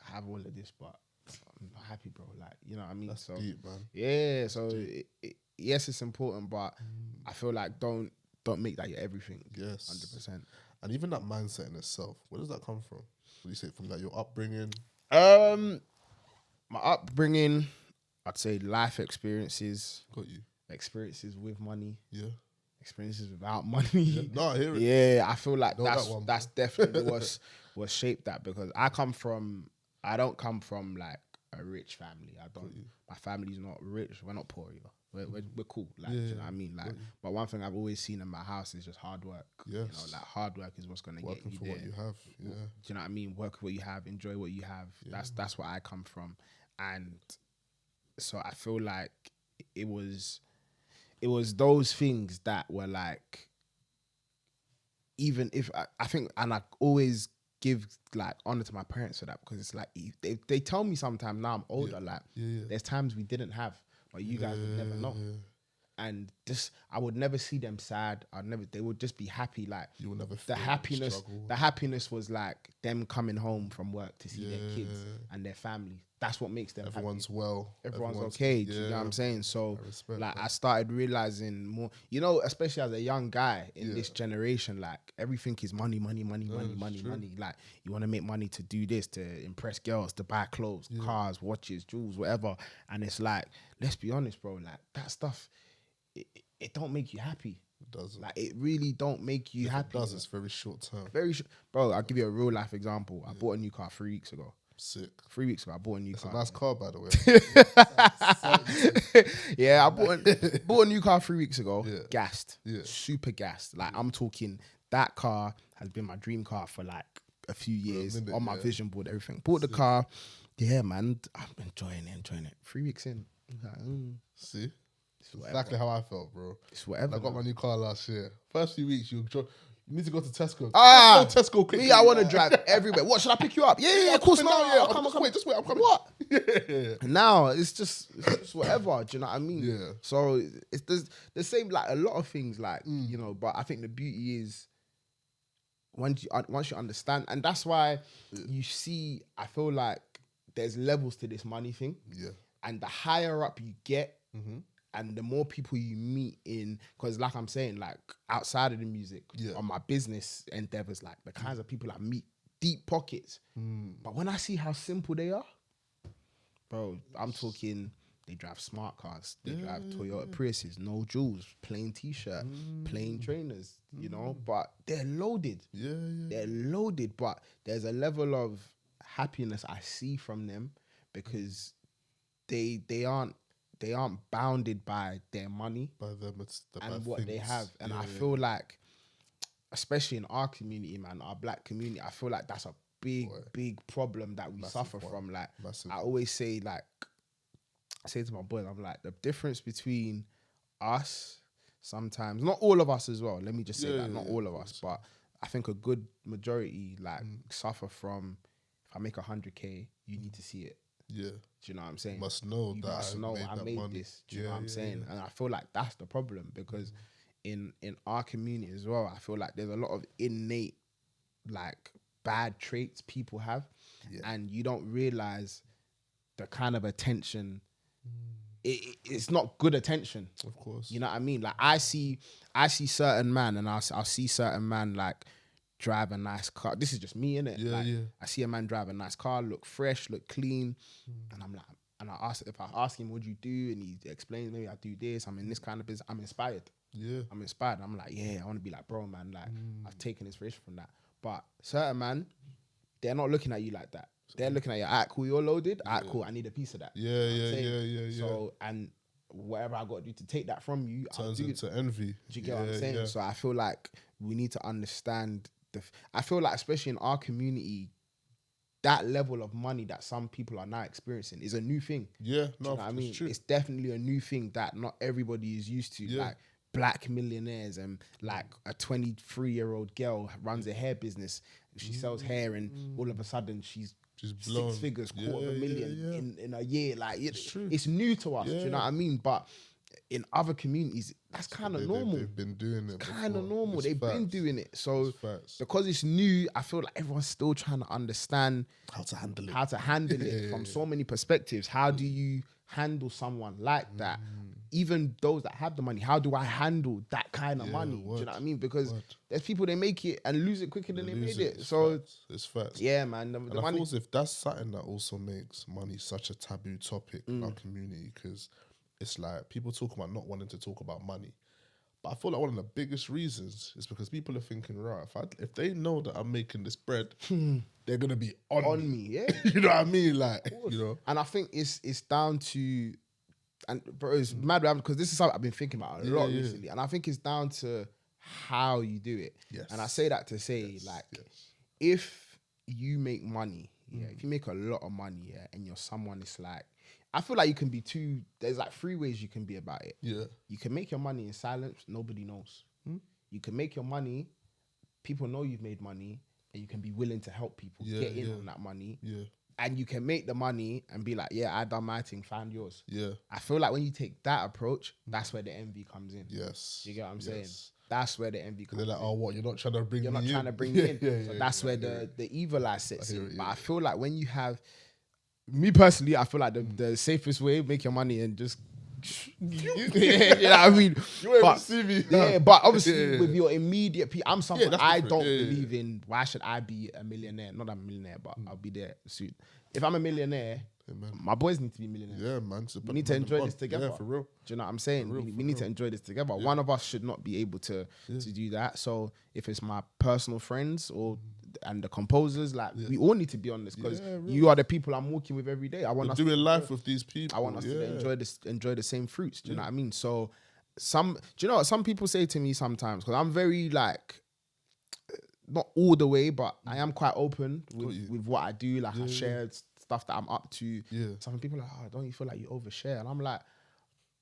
I have all of this, but I'm not happy, bro. Like, you know what I mean? That's so deep, man. yeah, so yes, it's important, but I feel like don't make that your everything. Yes. 100%. And even that mindset in itself, where does that come from? What do you say, from like your upbringing? My upbringing, I'd say life experiences, Got you. experiences with money, Yeah. experiences without money. Yeah. No, I hear it. Yeah, I feel like Know that one, that's definitely what shaped that, because I don't come from like a rich family. My family's not rich. We're not poor either. We're cool. Like, do you know what I mean? Like, but one thing I've always seen in my house is just hard work. Yes. You know, like hard work is what's gonna Working get you for there. what you have. Yeah. Do you know what I mean? Work with what you have, enjoy what you have. Yeah. That's where I come from. And so I feel like it was those things that were like, even if I think, and I always give like honor to my parents for that, because it's like they tell me sometimes, now I'm older, like there's times we didn't have, but you guys would never know. And just, I would never see them sad. They would just be happy. Like, You will never the feel the happiness was like them coming home from work to see their kids and their family. That's what makes them Everyone's happy. well. Everyone's okay. Do you know what I'm saying? So, I started realizing more, you know, especially as a young guy in this generation, like everything is money. Like, you want to make money to do this, to impress girls, to buy clothes, cars, watches, jewels, whatever. And it's like, let's be honest, bro, like that stuff, it don't make you happy. It doesn't. Like, it really don't make you happy. It does. It's very short term. Bro, I'll give you a real life example. I bought a new car 3 weeks ago. Sick. 3 weeks ago, I bought a new It's car. a nice car, by the way. Yeah, I bought a new car 3 weeks ago. Yeah. Gassed. Yeah. Super gassed. Like, I'm talking, that car has been my dream car for like a few years, on my vision board, everything. Bought the car. Yeah, man, I'm enjoying it. 3 weeks in. Like, See? Exactly how I felt, bro. It's whatever. I got my new car last year. First few weeks, you need to go to Tesco. Ah, go Tesco quickly. Me, I want to drive everywhere. What, should I pick you up? Yeah, of course. Now, I'll come. Just wait, I'm coming. What? Yeah. Now it's just whatever. Do you know what I mean? Yeah. So it's the same, like a lot of things, like you know. But I think the beauty is once you understand, and that's why you see. I feel like there's levels to this money thing. Yeah. And the higher up you get, and the more people you meet in, because like I'm saying, like outside of the music, on my business endeavors, like the kinds of people I meet, deep pockets. But when I see how simple they are, bro, I'm talking, they drive smart cars, they drive Toyota Priuses, no jewels, plain t-shirt, plain trainers, you know, but they're loaded. They're loaded, but there's a level of happiness I see from them, because they aren't bounded by their money and what they have. And I feel like, especially in our community, man, our black community, I feel like that's a big problem that we suffer from. Like, I always say, like, I say to my boys, I'm like, the difference between us, sometimes, not all of us as well, let me just say that, not all of us, but I think a good majority, like, suffer from, if I make 100K, you need to see it. Yeah. Do you know what I'm saying? You must know I made this. Do you know what I'm saying? And I feel like that's the problem, because in our community as well, I feel like there's a lot of innate, like, bad traits people have, and you don't realize the kind of attention. It's not good attention. Of course. You know what I mean? Like, I see certain man, and I'll see certain man, like, drive a nice car. This is just me, innit? Yeah, like, yeah. I see a man drive a nice car, look fresh, look clean, and I'm like, and if I ask him, what do you do? And he explains, maybe I do this, I'm in this kind of business, I'm inspired. Yeah. I'm inspired. I'm like, yeah, I want to be like, bro, man, like, I've taken inspiration from that. But certain man, they're not looking at you like that. They're looking at you, all right, cool, you're loaded, all right, cool, I need a piece of that. Yeah. So, and whatever I got to do to take that from you, turns into envy. Do you get what I'm saying? So I feel like we need to understand I feel like, especially in our community, that level of money that some people are now experiencing is a new thing. Yeah, Do you know what I mean? It's definitely a new thing that not everybody is used to. Like, black millionaires, and like a 23-year-old girl runs a hair business. She sells hair, and all of a sudden she's 6 figures, quarter of a million in a year. Like true. it's new to us. Do you know what I mean? But in other communities, that's kind of normal. They've been doing it. Kind of before. normal. It's They've been facts. doing it. So Facts. because it's new, I feel like everyone's still trying to understand How to handle it. how to handle it from so many perspectives. How do you handle someone like that? Even those that have the money, how do I handle that kind of money? Do you know what I mean? Because there's people, they make it and lose it quicker than they made it. So it's facts. yeah, man. The And I money. feel as if that's something that also makes money such a taboo topic in our community, because it's like people talk about not wanting to talk about money. But I feel like one of the biggest reasons is because people are thinking, right, if they know that I'm making this bread, they're gonna be on me, yeah. You know what I mean? Like, you know. And I think it's down to, and bro, it's mad because this is something I've been thinking about a lot recently, and I think it's down to how you do it. Yes. And I say that to say, if you make money, if you make a lot of money, and you're someone, it's like, I feel like you can be there's like 3 ways you can be about it. Yeah. You can make your money in silence, nobody knows. You can make your money, people know you've made money, and you can be willing to help people get in on that money. Yeah. And you can make the money and be like, yeah, I done my thing, find yours. Yeah. I feel like when you take that approach, that's where the envy comes in. Yes. You get what I'm saying? That's where the envy comes They're like, oh, what? You're not trying to bring You're me not in? trying to bring me in. Yeah, So yeah, that's yeah, where the evil eye sets in. it, But I feel like when you have, me personally, I feel like the safest way, make your money and just, you know what I mean? You won't But- even see me. Yeah, but obviously Yeah. with your immediate I'm someone that's I different. don't Yeah. believe in. Why should I be a millionaire? Not a millionaire, but I'll be there soon. If I'm a millionaire, my boys need to be millionaires. Yeah, man. We need to enjoy this together. Yeah, for real. Do you know what I'm saying? We need to enjoy this together. One of us should not be able to do that. So if it's my personal friends and the composers, like we all need to be on this because you are the people I'm walking with every day. I want You're us doing life with these people. I want us to enjoy the same fruits. Do you know what I mean? So do you know what some people say to me sometimes? Because I'm very like, not all the way, but I am quite open with what I do. Like I share stuff that I'm up to. Yeah. Some people are like, oh, don't you feel like you overshare? And I'm like,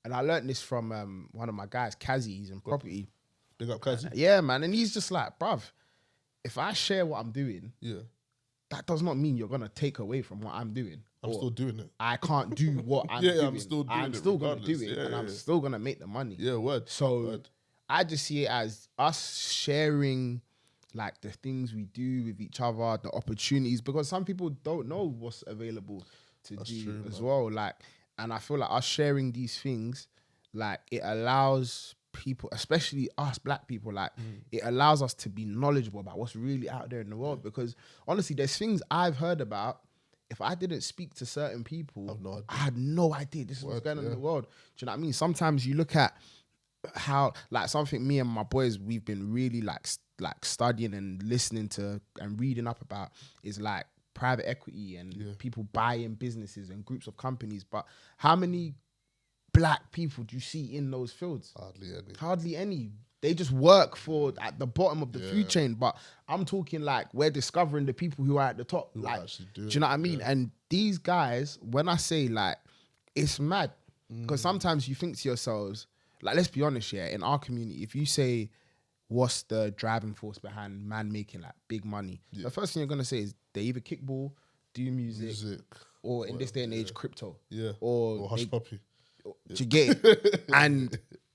and I learned this from one of my guys, Kazi, he's in property. Big up, Kazi. Yeah, man. And he's just like, bruv, if I share what I'm doing, that does not mean you're gonna take away from what I'm doing. I'm still doing it. I can't do what I'm doing. I'm still doing it I'm still gonna do regardless. it, Yeah, and I'm yeah. still gonna make the money. Yeah, word. So Word. I just see it as us sharing like the things we do with each other, the opportunities, because some people don't know what's available to do true, as well. Like, and I feel like us sharing these things, like it allows people, especially us black people, like it allows us to be knowledgeable about what's really out there in the world. Because honestly, there's things I've heard about. If I didn't speak to certain people, I had no idea this is what's going on in the world. Do you know what I mean? Sometimes you look at how, like, something me and my boys, we've been really like studying and listening to and reading up about is like private equity and people buying businesses and groups of companies. But how many black people do you see in those fields? Hardly any. They just work for at the bottom of the food chain. But I'm talking like we're discovering the people who are at the top. Like, do you know what I mean? And these guys, when I say like, it's mad because sometimes you think to yourselves, like, let's be honest, in our community, if you say, what's the driving force behind man making like big money? The first thing you're gonna say is they either kickball, do music or in this day and age, crypto. Or Hush Puppy. Do you get it?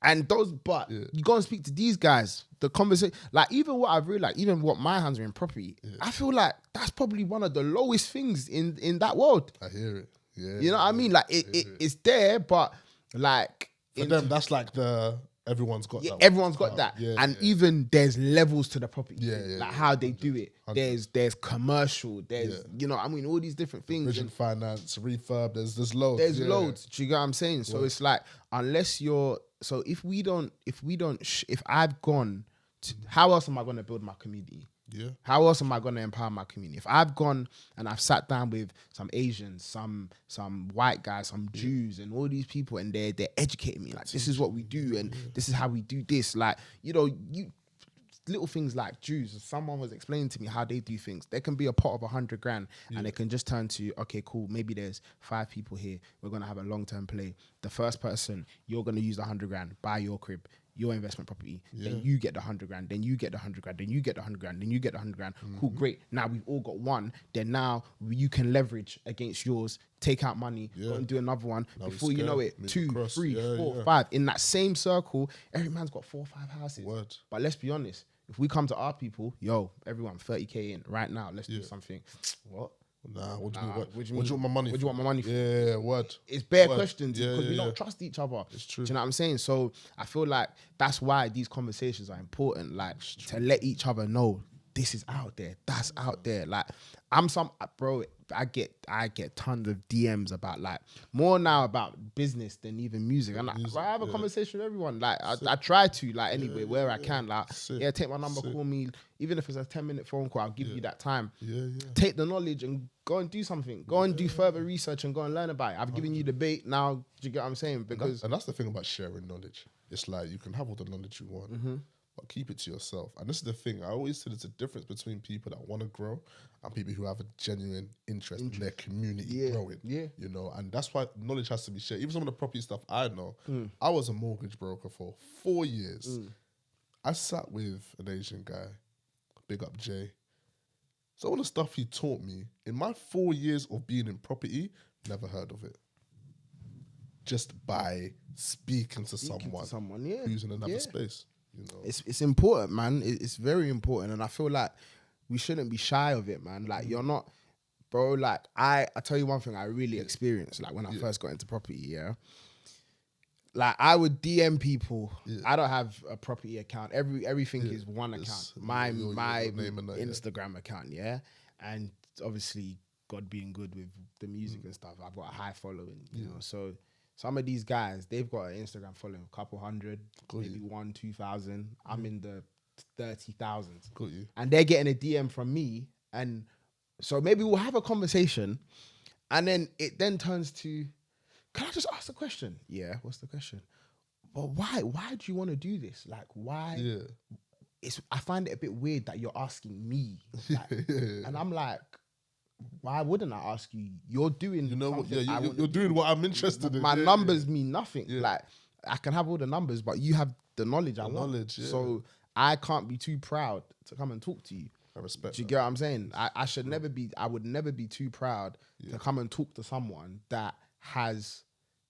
And those, but you go and speak to these guys, the conversation, like even what I've realized, even what my hands are in property, I feel like that's probably one of the lowest things in that world. I hear it. Yeah. You know what I mean? Like it's there, but like for them, that's like everyone's got that. Everyone's got that. And even there's levels to the property. Like how they 100%. do it. There's commercial, there's you know, I mean, all these different things. Bridging finance, refurb, there's loads. There's loads. Do you get what I'm saying? So it's like, unless you're, so if I've gone to, how else am I going to build my community? How else am I going to empower my community? If I've gone and I've sat down with some Asians, some white guys, some Jews, and all these people, and they're educating me, like, this is what we do, and this is how we do this. Like, you know, little things like Jews, someone was explaining to me how they do things. There can be a pot of 100 grand and it can just turn to, okay, cool, maybe there's 5 people here. We're going to have a long-term play. The first person, you're going to use the 100 grand, buy your crib. your investment property. Then you get the 100 grand. Then you get the 100 grand. Then you get the 100 grand. Then you get the 100 grand. Cool, great. Now we've all got one. Then now you can leverage against yours, take out money, go and do another one. Now Before you know it, 2, 3, 4, 5. In that same circle, every man's got 4 or 5 houses. Word. But let's be honest. If we come to our people, yo, everyone 30K in right now. Let's do something. What? Nah, what do you mean? What do you What do you want my money? What do you want my money for? Yeah, word. It's bare Word. questions because we don't trust each other. It's true. Do you know what I'm saying? So I feel like that's why these conversations are important. Like to let each other know this is out there, that's out there. Like bro. I get tons of DMs about like more now about business than even music. And I have a conversation with everyone. Like I try to like anyway where I can. Like take my number, call me. Even if it's a 10-minute phone call, I'll give you that time. Take the knowledge and go and do something. Go and do further research and go and learn about it. I've given you the bait. Now, do you get what I'm saying? Because and that's the thing about sharing knowledge. It's like you can have all the knowledge you want, but keep it to yourself. And this is the thing. I always say there's a difference between people that want to grow and people who have a genuine interest in their community growing. You know, and that's why knowledge has to be shared. Even some of the property stuff I know, I was a mortgage broker for 4 years. I sat with an Asian guy, big up Jay. Some of the stuff he taught me in my 4 years of being in property, never heard of it. Just by speaking to someone who's in another space. You know, it's important, man. It's very important, and I feel like we shouldn't be shy of it, man. Like you're not, bro. Like I tell you one thing I really experienced, like when I first got into property, like I would DM people. I don't have a property account. Everything is one account. My Instagram account, and obviously God being good with the music and stuff, I've got a high following, you know. So some of these guys, they've got an Instagram following, a couple hundred, maybe 1,000-2,000. I'm in the 30,000s. And they're getting a DM from me. And so maybe we'll have a conversation. And then it then turns to, can I just ask a question? Yeah, what's the question? Well, why? Why do you want to do this? Like, why? I find it a bit weird that you're asking me. Like, and I'm like, why wouldn't I ask you? You're doing, you know what? You're doing what I'm interested in. My numbers mean nothing. Like I can have all the numbers, but you have the knowledge I want. So I can't be too proud to come and talk to you. I respect. Do you get what I'm saying? I should never be. I would never be too proud to come and talk to someone that has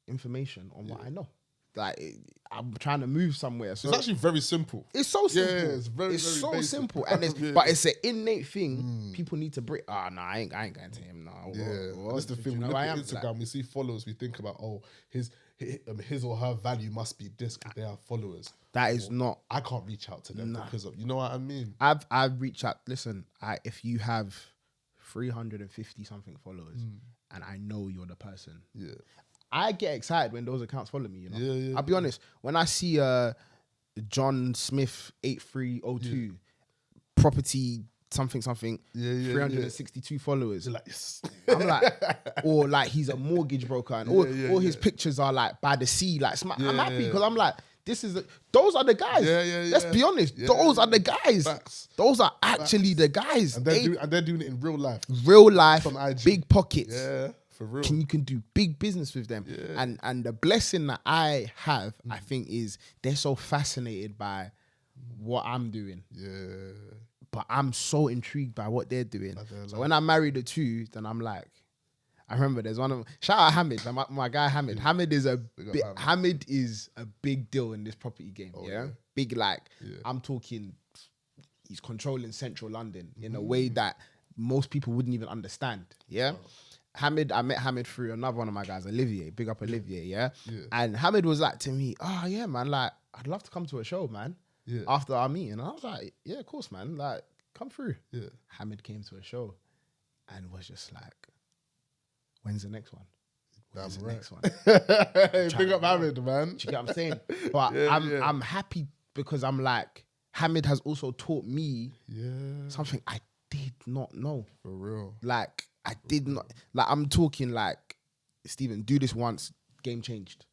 information on what I know. Like I'm trying to move somewhere. So it's actually very simple. It's so simple. Yeah, it's very so basic. simple, and but it's an innate thing. People need to break. No, I ain't going to him. No, that's the thing. We look at Instagram, we see followers. We think about his or her value must be this because they have followers. That is not. I can't reach out to them because of, you know what I mean. I've reached out. Listen, if you have 350 something followers, and I know you're the person. I get excited when those accounts follow me, you know. I'll be honest. When I see John Smith 8302 property something 362 followers, you're like, yes. I'm like, or like he's a mortgage broker and all his pictures are like by the sea, like I'm happy because I'm like, those are the guys. Let's be honest. Those are the guys. Facts. Those are actually the guys. And they're doing it in real life. Real life, on IG. big pockets. Yeah. For real. You can do big business with them. And the blessing that I have, I think, is they're so fascinated by what I'm doing. But I'm so intrigued by what they're doing. So when I marry the two, then I'm like, I remember there's one of them. Shout out Hamid, my guy Hamid. Hamid is a big deal in this property game. Big, like I'm talking, he's controlling central London in a way that most people wouldn't even understand. Hamid, I met Hamid through another one of my guys, Olivier. Big up Olivier, And Hamid was like to me, oh yeah, man, like I'd love to come to a show, man. After our meeting, and I was like, yeah, of course, man. Like, come through. Hamid came to a show, and was just like, when's the next one? When's the next one? Big up Hamid, man. Do you get what I'm saying? But I'm happy because I'm like, Hamid has also taught me something I did not know. For real. Like, I did not, like, I'm talking like, Stephen, do this once, game changed.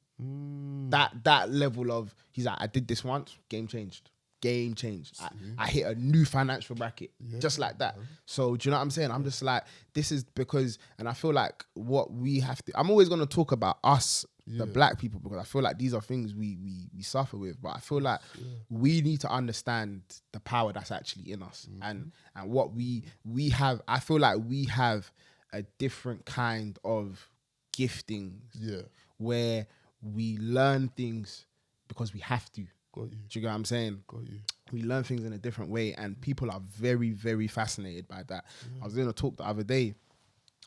That level of, he's like, I did this once, game changed. game changed. I hit a new financial bracket just like that. So do you know what I'm saying? I'm just like, this is because, and I feel like what we have to, I'm always going to talk about us, the black people, because I feel like these are things we suffer with, but I feel like we need to understand the power that's actually in us and what we have. I feel like we have a different kind of giftings where we learn things because we have to. Got you. Do you get what I'm saying? Got you. We learn things in a different way, and people are very, very fascinated by that. I was doing a talk the other day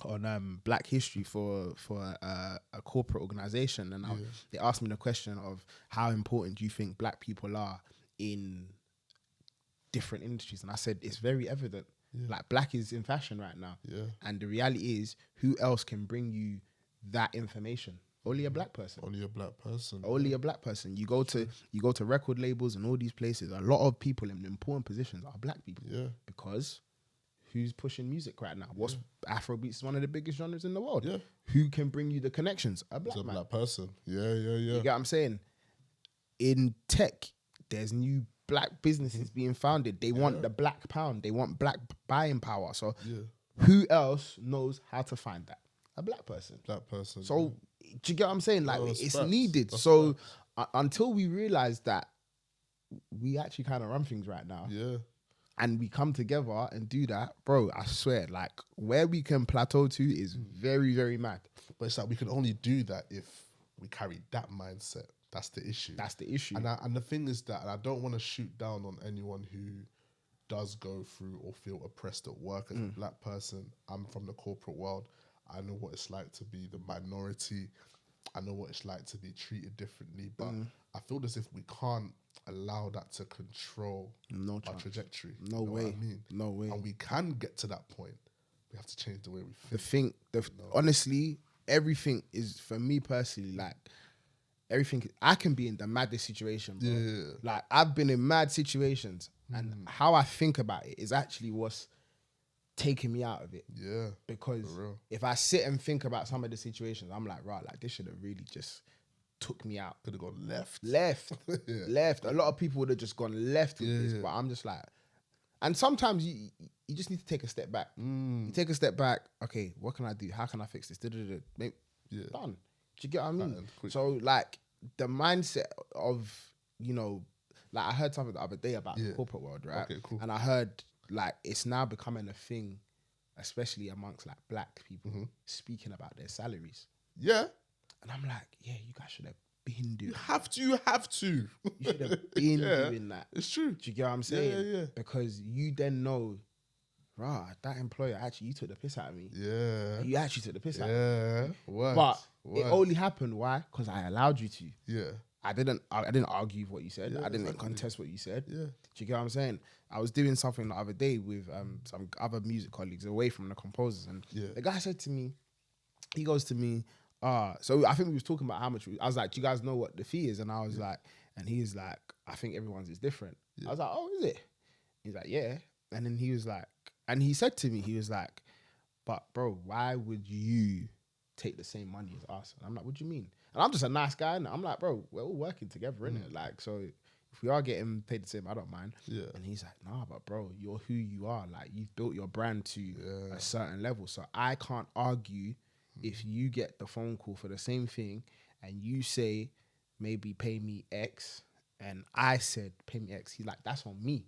on Black history for a corporate organization, and they asked me the question of how important do you think Black people are in different industries, and I said it's very evident. Like Black is in fashion right now, and the reality is, who else can bring you that information? Only a Black person. Only a Black person. Only a Black person. You go to record labels and all these places. A lot of people in important positions are Black people. Yeah. Because who's pushing music right now? What's Afrobeats is one of the biggest genres in the world. Yeah. Who can bring you the connections? A Black It's a man. Black person. Yeah. You get what I'm saying? In tech, there's new Black businesses being founded. They want the Black pound. They want Black buying power. So who else knows how to find that? A Black person. Black person. So do you get what I'm saying? Like, it's facts. needed. That's so until we realize that we actually kind of run things right now, and we come together and do that, bro, I swear, like, where we can plateau to is very, very mad. But it's like we can only do that if we carry that mindset. That's the issue. That's the issue. And the thing is that, and I don't want to shoot down on anyone who does go through or feel oppressed at work as a Black person. I'm from the corporate world. I know what it's like to be the minority. I know what it's like to be treated differently. But I feel as if we can't allow that to control our trajectory. No you know way. what I mean? No way. And we can get to that point. We have to change the way we think. Honestly, everything is, for me personally, like, everything, I can be in the maddest situation, bro. Yeah. Like, I've been in mad situations, and how I think about it is actually what's taking me out of it. Yeah. Because For real. if I sit and think about some of the situations, I'm like, right, like, this should have really just took me out. Could have gone left. Left. A lot of people would have just gone left with this, but I'm just like, and sometimes you just need to take a step back. You take a step back, okay, what can I do? How can I fix this? Maybe, done. Do you get what I mean? So, like, the mindset of, you know, like, I heard something the other day about the corporate world, right? Okay, cool. And I heard, like, it's now becoming a thing, especially amongst, like, Black people speaking about their salaries. Yeah. And I'm like, yeah, you guys should have been doing You have to. You should have been doing that. It's true. Do you get what I'm saying? Yeah. Because you then know, rah, that employer, actually, you took the piss out of me. Yeah. You actually took the piss out of me. Yeah. What? But it only happened, why? Because I allowed you to. Yeah. I didn't argue with what you said. I didn't contest what you said. Yeah. Do you get what I'm saying? I was doing something the other day with some other music colleagues away from the Compozers, and the guy said to me, he goes to me, so I think we was talking about how much, I was like, do you guys know what the fee is? And I was like, and he's like, I think everyone's is different. I was like, oh, is it? He's like, yeah. And then he was like, and he said to me, he was like, but bro, why would you take the same money as us? And I'm like, what do you mean? And I'm just a nice guy, and I'm like, bro, we're all working together, innit? Like, so if we are getting paid the same, I don't mind. Yeah. And he's like, nah, but bro, you're who you are. Like, you've built your brand to a certain level. So I can't argue if you get the phone call for the same thing and you say, maybe pay me X, and I said, pay me X. He's like, that's on me.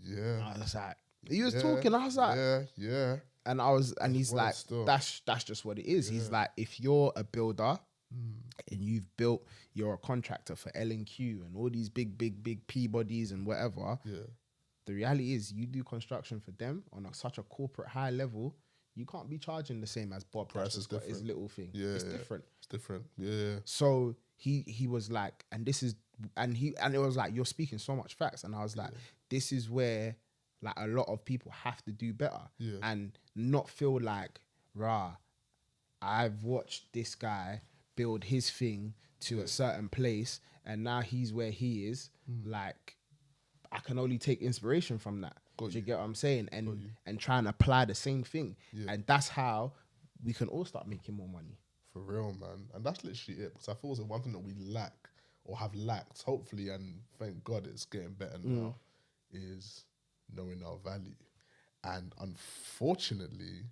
Yeah. And I was like, he was talking, I was like, yeah. And he's like, still. that's just what it is. He's like, if you're a builder and you're a contractor for L&Q and all these big Peabodys and whatever, the reality is you do construction for them on such a corporate high level, you can't be charging the same as Bob. Price is got his different. little thing. Yeah, it's different. It's different. Yeah. So he was like, and it was like, you're speaking so much facts. And I was like, this is where, like, a lot of people have to do better and not feel like, rah, I've watched this guy build his thing to a certain place and now he's where he is. Like, I can only take inspiration from that. Do you get what I'm saying? And try and apply the same thing. And that's how we can all start making more money. For real, man. And that's literally it. Because I feel it's one thing that we lack or have lacked, hopefully, and thank God it's getting better now, is knowing our value. And unfortunately,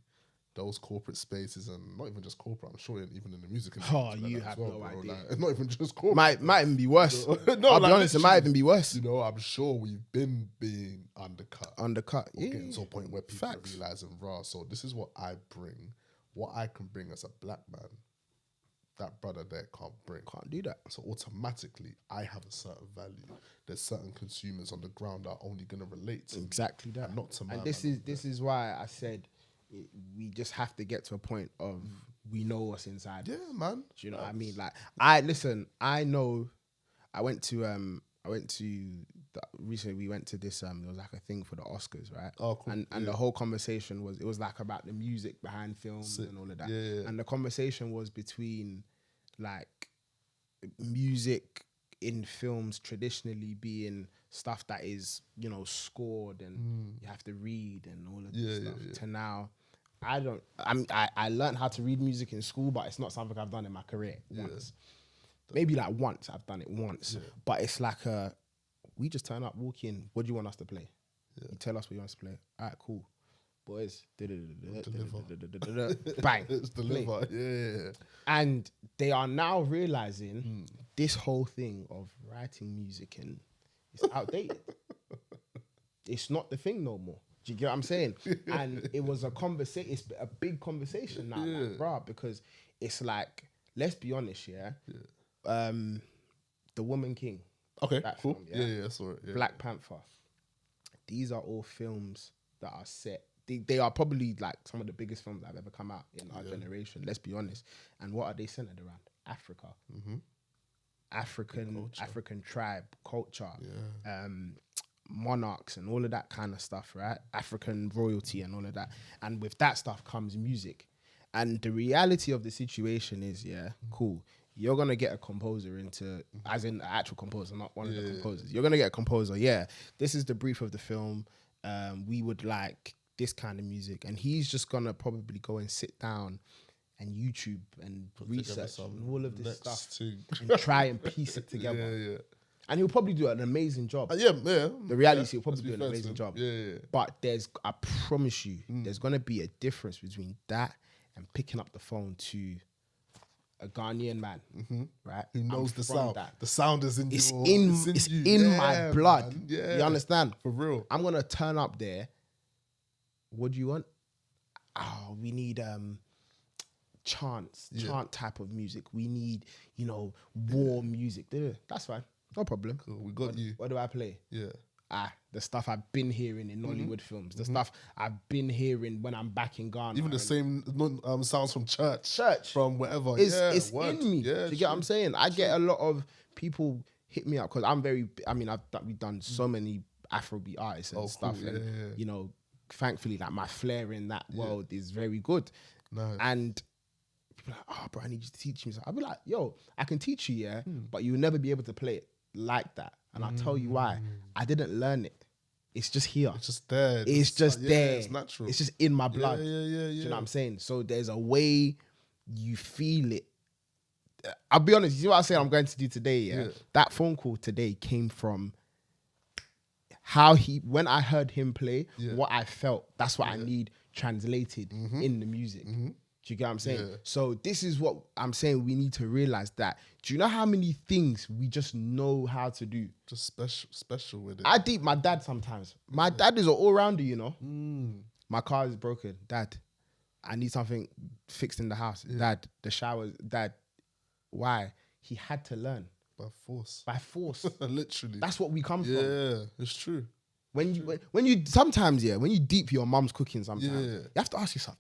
those corporate spaces, and not even just corporate, I'm sure even in the music industry. You have no idea. Like, it's not even just corporate. Might even be worse. No, I'll like, be honest, it might even be worse. You know, I'm sure we've been being undercut. Or Yeah. getting to a point where people are realizing, raw. So this is what I bring. What I can bring as a black man, that brother there can't bring. Can't do that. So automatically, I have a certain value. There's certain consumers on the ground that are only going to relate to Exactly that. not to my And this is why I said we just have to get to a point of we know what's inside. Yeah, man. Do you know what I mean? Like, I know. Recently we went to this. There was like a thing for the Oscars, right? Oh, cool. And the whole conversation was like about the music behind films and all of that. Yeah. And the conversation was between like music in films traditionally being stuff that is, you know, scored and you have to read and all of this stuff. To now, I learned how to read music in school, but it's not something I've done in my career once. Maybe like once, I've done it once. But it's like we just turn up, walk in, what do you want us to play? You tell us what you want us to play. All right, cool. Boys, bang. It's deliver, yeah. And they are now realizing this whole thing of writing music and it's outdated. It's not the thing no more. Do you get what I'm saying? And it was a conversation. It's a big conversation now, like, bruh, because it's like, let's be honest, The Woman King. Okay, that cool. film, Yeah, sorry. Yeah. Black Panther. These are all films that are set. They are probably like some of the biggest films that have ever come out in our generation. Let's be honest. And what are they centered around? Africa, African tribe culture, monarchs and all of that kind of stuff, right? African royalty and all of that. And with that stuff comes music. And the reality of the situation is, cool. You're going to get a composer into, as in an actual composer, not one of the composers. You're going to get a composer, this is the brief of the film. We would like this kind of music. And he's just going to probably go and sit down and YouTube and research and all of this stuff and try and piece it together. And he'll probably do an amazing job. The reality is he'll probably do an amazing job. But I promise you, there's going to be a difference between that and picking up the phone to a Ghanaian man, right? Who knows the sound. That. The sound is in it's you. It's in my blood. Man. Yeah. You understand? For real. I'm going to turn up there. What do you want? Oh, we need chant type of music. We need, war music. That's fine. No problem. Cool. We got you. What do I play? Yeah. The stuff I've been hearing in Nollywood films. The stuff I've been hearing when I'm back in Ghana. Even the same sounds from church. From wherever. It's in me. Do you get what I'm saying? I get a lot of people hit me up because we've done so many Afrobeat artists and stuff. Cool. And, thankfully, like my flair in that world is very good. Nice. And people are like, bro, I need you to teach me something. I'll be like, yo, I can teach you, but you'll never be able to play it like that. And I'll tell you why. I didn't learn it. It's just here. It's just there. It's just there. It's natural. It's just in my blood. Yeah. Do you know what I'm saying? So there's a way you feel it. I'll be honest. You see what I say I'm going to do today? Yeah. That phone call today came from when I heard him play, what I felt. That's what I need translated in the music. Do you get what I'm saying? So this is what I'm saying. We need to realize that. Do you know how many things we just know how to do? Just special with it. I deep my dad sometimes. My dad is an all-rounder, My car is broken. Dad, I need something fixed in the house. Dad, the showers. Dad, why? He had to learn. By force. Literally. That's what we come from. Yeah, it's true. When you deep your mum's cooking sometimes, you have to ask yourself,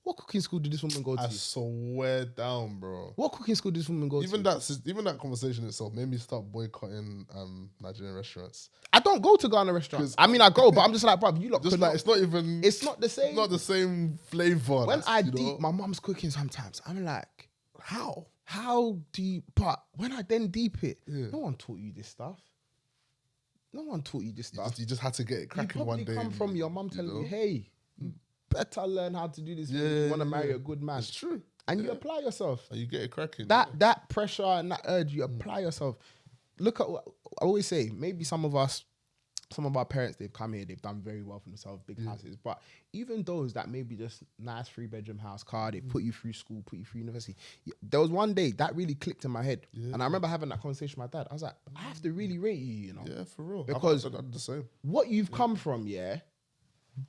what cooking school did this woman go to? I swear down, bro. What cooking school did this woman go to? Even that conversation itself made me start boycotting Nigerian restaurants. I don't go to Ghana restaurants. I go, but I'm just like, bro, you lot. Just like it's not even. It's not the same. It's not the same flavor. When I deep my mum's cooking, sometimes I'm like, how? How deep? But when I then deep it, no one taught you this stuff. No one taught you this stuff. You just had to get it cracking one day. You probably come from your mum telling you, hey, you better learn how to do this when you want to marry a good man. It's true. And you apply yourself. And you get it cracking. That pressure and that urge, you apply yourself. look at what I always say. Maybe some of our parents, they've come here, they've done very well for themselves, big houses. But even those that maybe just nice 3-bedroom house, car, they put you through school, put you through university. There was one day that really clicked in my head. Yeah. And I remember having that conversation with my dad. I was like, I have to really rate you, you know? Yeah, for real. Because I'm the same. what you've come from,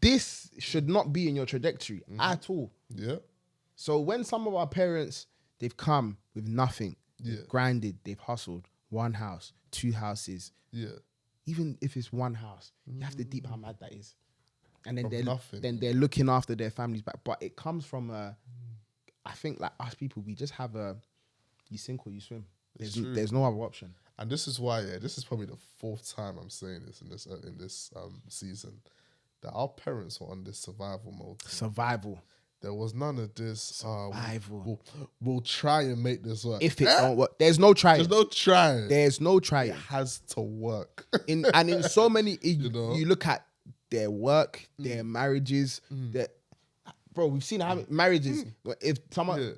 this should not be in your trajectory at all. Yeah. So when some of our parents, they've come with nothing, Yeah. grinded, they've hustled, 1 house, 2 houses, Yeah. even if it's 1 house, you have to deep how mad that is. And then From nothing. they're looking after their families back. But it comes from I think like us people, we just have you sink or you swim. There's no other option. And this is why, this is probably the 4th time I'm saying this in this season, that our parents were on this survival mode. Survival. There was none of this. Survival. We'll try and make this work. If it don't work, there's no trying. There's no trying. There's no trying. It has to work. In so many, know? you look at their work, their marriages. Bro, we've seen how many marriages. If someone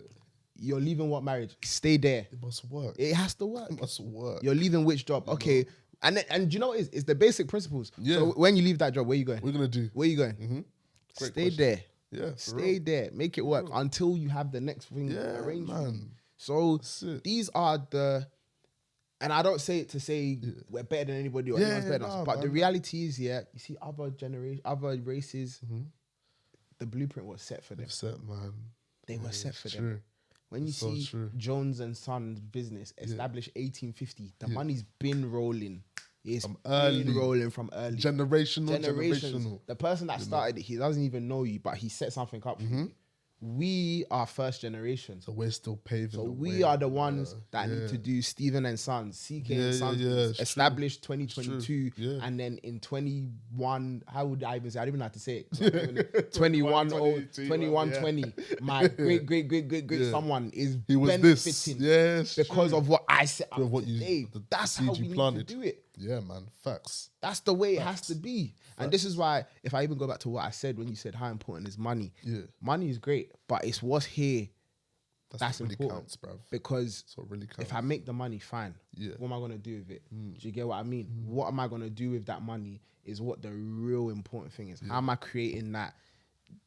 you're leaving what marriage, stay there. It must work. It has to work. It must work. You're leaving which job? Okay. And do you know what it is? It's the basic principles. Yeah. So when you leave that job, where you going? What are you gonna do? Where you going? Great Stay question. there. Yeah. for Stay real. there. Make it work until you have the next thing Yeah, arranged. for you. man. So That's it. these are and I don't say it to say we're better than anybody or anyone's better than us. But the reality is, you see other races, the blueprint was set for them. Set, man. They were set for them. True. When you So see true. Jones and Sons business established 1850, the money's been rolling. It's early. been rolling from early. Generational. The person that started it, he doesn't even know you, but he set something up for you. We are first generation. So we're still paving So the we way. are the ones that need to do Stephen and Sons, CK and Sons, it's established true. 2022, It's true. Yeah. and then in 21, how would I even say? I don't even know how to say it. 2120, my great someone is He was benefiting this. Yes. because of what I set up Of what you- today. the That's seed how you we need planted. to do it. Yeah, man. Facts. That's the way it has to be. And this is why, if I even go back to what I said when you said how important is money, money is great, but it's what's here that's what really important. counts, bruv. Because That's what really counts. if I make the money, fine. Yeah. What am I going to do with it? Do you get what I mean? What am I going to do with that money is what the real important thing is. How am I creating that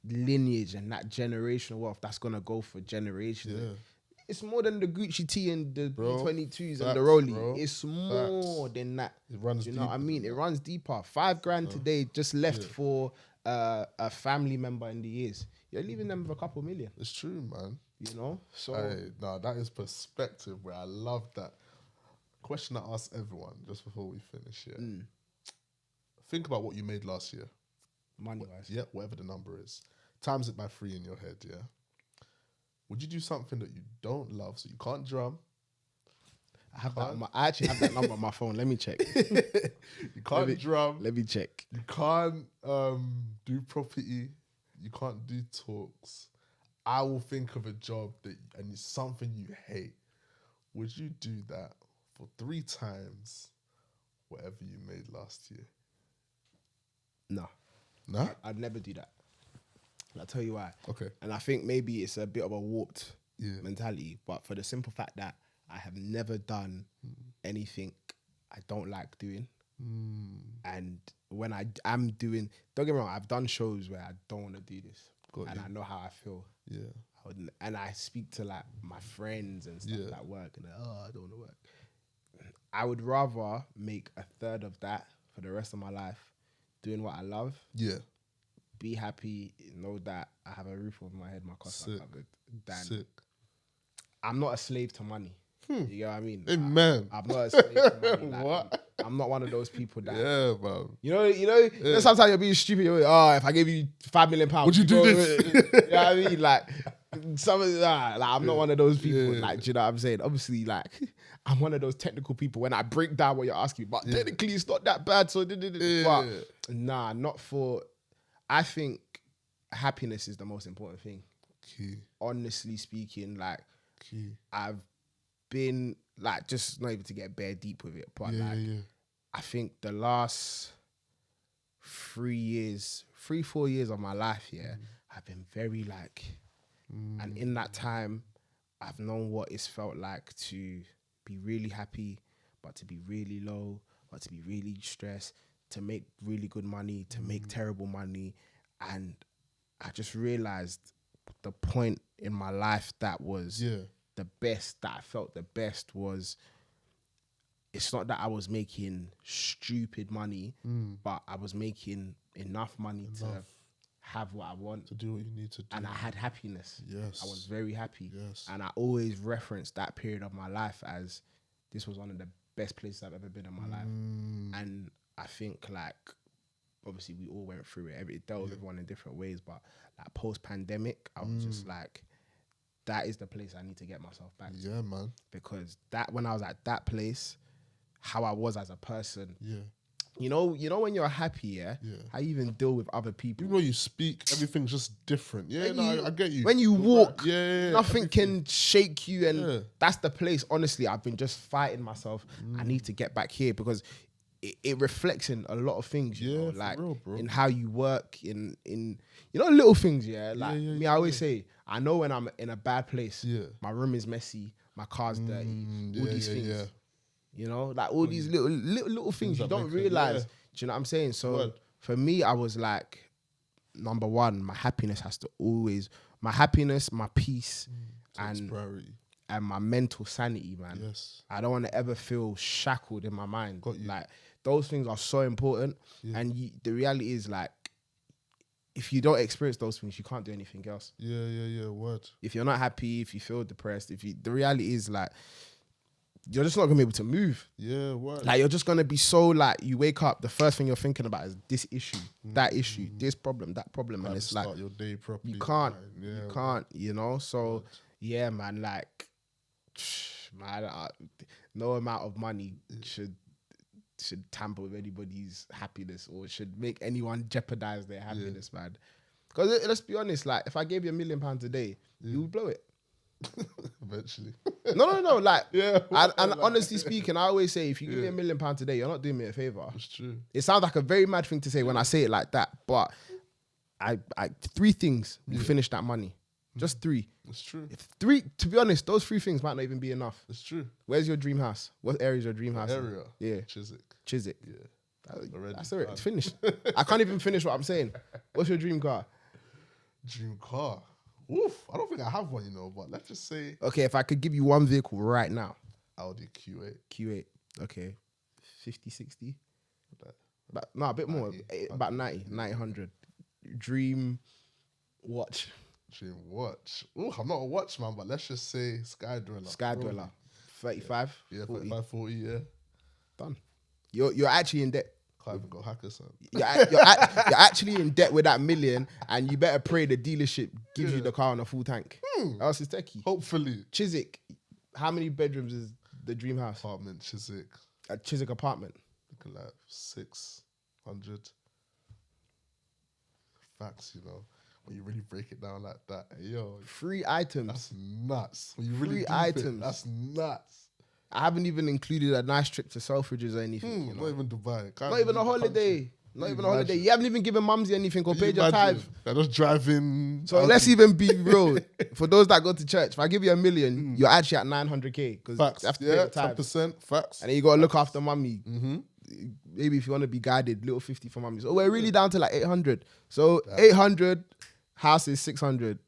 lineage and that generational wealth that's going to go for generations? Yeah. It's more than the Gucci T and the B22s and facts, the Rollie. bro. It's more than that. It runs Do you know what I deeper mean? than It runs deeper. $5,000 today just left for a family member in the years. You're leaving them with a couple million, It's true, man. you know? So That is perspective where I love that. Question I ask everyone just before we finish here. Think about what you made last year. money-wise. Yeah, whatever the number is. Times it by 3 in your head, yeah? Would you do something that you don't love? So you can't drum. I actually have that number on my phone. Let me check. You can't drum. Let me check. You can't do property. You can't do talks. I will think of a job and it's something you hate. Would you do that for 3 times whatever you made last year? No. No? I'd never do that. And I'll tell you why. Okay. And I think maybe it's a bit of a warped Yeah. mentality, but for the simple fact that I have never done anything I don't like doing. And when I am doing, don't get me wrong, I've done shows where I don't want to do this. Got you. I know how I feel. Yeah. And I speak to like my friends and stuff Yeah. at work and they're, I don't want to work. I would rather make a third of that for the rest of my life doing what I love. Yeah. Be happy, know that I have a roof over my head, my costs are Sick. covered. Than Sick. I'm not a slave to money. You get what I mean? Amen. I'm not a slave to money. Like, What? I'm not one of those people that Yeah, man. you know, sometimes you're being stupid. You're like, if I gave you £5 million, Would you do this? You know what I mean? Like, I'm not one of those people. Yeah. Like, do you know what I'm saying? Obviously, like, I'm one of those technical people when I break down what you're asking me, but technically it's not that bad. So, but nah, not for. I think happiness is the most important thing. Key. Honestly speaking, like, Key. I've been like, just not even to get bare deep with it, but like, I think the last 4 years of my life, I've been very like, and in that time, I've known what it's felt like to be really happy, but to be really low, but to be really stressed, to make really good money, to make terrible money. And I just realized the point in my life that was the best, that I felt the best was, it's not that I was making stupid money, but I was making enough money to have what I want. To do what you need to do. And I had happiness. Yes. I was very happy. Yes. And I always referenced that period of my life as this was one of the best places I've ever been in my life. And I think like, obviously we all went through it. It dealt with everyone in different ways, but like post-pandemic, I was just like, that is the place I need to get myself back to. Yeah, man. Because that, when I was at that place, how I was as a person. Yeah. You know when you're happy, how you even deal with other people. Even though you speak, everything's just different. Yeah, I get you. When you walk, nothing everything can shake you, and that's the place. Honestly, I've been just fighting myself. I need to get back here because it reflects in a lot of things. You know, like real, bro. in how you work, in little things. I always say, I know when I'm in a bad place. My room is messy, my car's dirty, all these things. Yeah. You know, like all these little things you don't realize. Do you know what I'm saying? So for me, I was like, number one, my happiness has to always, my happiness, my peace, and my mental sanity, man. Yes. I don't want to ever feel shackled in my mind. Like those things are so important. And the reality is like, if you don't experience those things, you can't do anything else. Yeah. Word. If you're not happy, if you feel depressed, the reality is like, you're just not gonna be able to move. Yeah, what? Like you're just gonna be so like, you wake up, the first thing you're thinking about is this issue, that issue, this problem, that problem, and it's like start your day properly. You can't, you know. So yeah, man, like, man, no amount of money should tamper with anybody's happiness or should make anyone jeopardize their happiness, man. Because let's be honest, like if I gave you £1 million a day, you would blow it. Eventually. No. Like, and like, honestly speaking, I always say, if you give me £1 million a day, you're not doing me a favor. It's true. It sounds like a very mad thing to say when I say it like that, but I 3 things will finish that money. Just 3. It's true. To be honest, those 3 things might not even be enough. It's true. Where's your dream house? What area is your dream house? Area. Yeah. Chiswick. Yeah. That's already. It's finished. I can't even finish what I'm saying. What's your dream car? Dream car. Oof, I don't think I have one, you know, but let's just say... Okay, if I could give you one vehicle right now. Audi Q8. Q8, okay. 50, 60? A bit more. About 90, 100. Dream watch. Dream watch. Ooh, I'm not a watch man, but let's just say Sky Dweller. 35? Yeah, 40. 35, 40, yeah. Done. You're actually in debt. Can't even go hacker, son. You're actually in debt with that $1 million, and you better pray the dealership gives you the car on a full tank. Else it's techie. Hopefully. Chiswick, how many bedrooms is the dream house? Apartment, Chiswick. A Chiswick apartment. Looking like 600. Facts, you know. When you really break it down like that, yo. 3 items. That's nuts. When you really 3 items. That's nuts. I haven't even included a nice trip to Selfridges or anything. You know? Not even Dubai. Not even a holiday. Not even a holiday. You haven't even given Mumsy anything or paid your tithe. They're just driving. So let's even be real. For those that go to church, if I give you $1 million, you're actually at 900k because you have to pay the tithe. 10%. Facts. And then you got to look after Mummy. Maybe if you want to be guided, little 50 for Mummy. So we're really down to like 800. So 800, house is 600.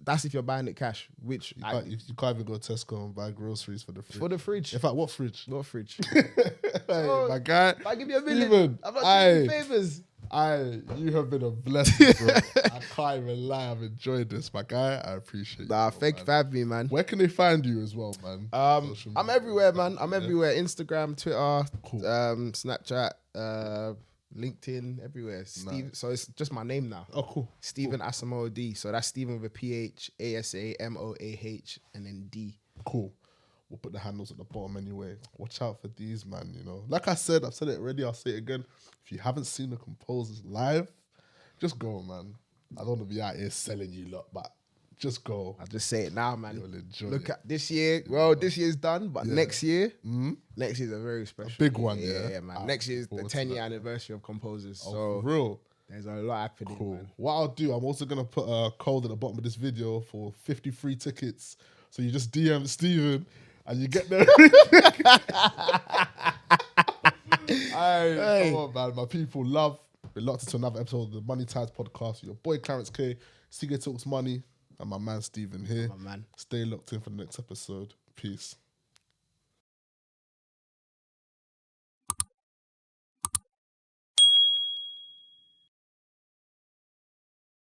That's if you're buying it cash, which you can't even go to Tesco and buy groceries for the fridge. For the fridge. In fact, what fridge? What fridge? Hey, my guy. If I give you $1 million, I'm not doing you favors. You have been a blessing, bro. I can't even lie. I've enjoyed this, my guy. I appreciate you. Thank you for having me, man. Where can they find you as well, man? I'm everywhere, man. I'm everywhere. Instagram, Twitter, Snapchat, LinkedIn, everywhere. Steve. So it's just my name now. Oh, cool. Stephen Asamoah-Duah. So that's Stephen with a PH, ASAMOAH, and then D. Cool. We'll put the handles at the bottom anyway. Watch out for these, man, you know. Like I said, I've said it already, I'll say it again. If you haven't seen the Compozers live, just go, man. I don't want to be out here selling you lot, but just go. I'll just say it now, man. You'll enjoy Look it. at this year. Well, this year's done, but next year, next year's a very special big year. one, yeah. Yeah, man. Next year's the 10-year anniversary of Composers. Oh, so for real. There's a lot happening, Cool. man. What I'll do, I'm also going to put a code at the bottom of this video for 50 free tickets. So you just DM Steven and you get there. Come on, man. My people love. We're locked into another episode of the Money Ties podcast. Your boy Clarence K, CK Talks Money, and my man Steven here. My man. Stay locked in for the next episode. Peace.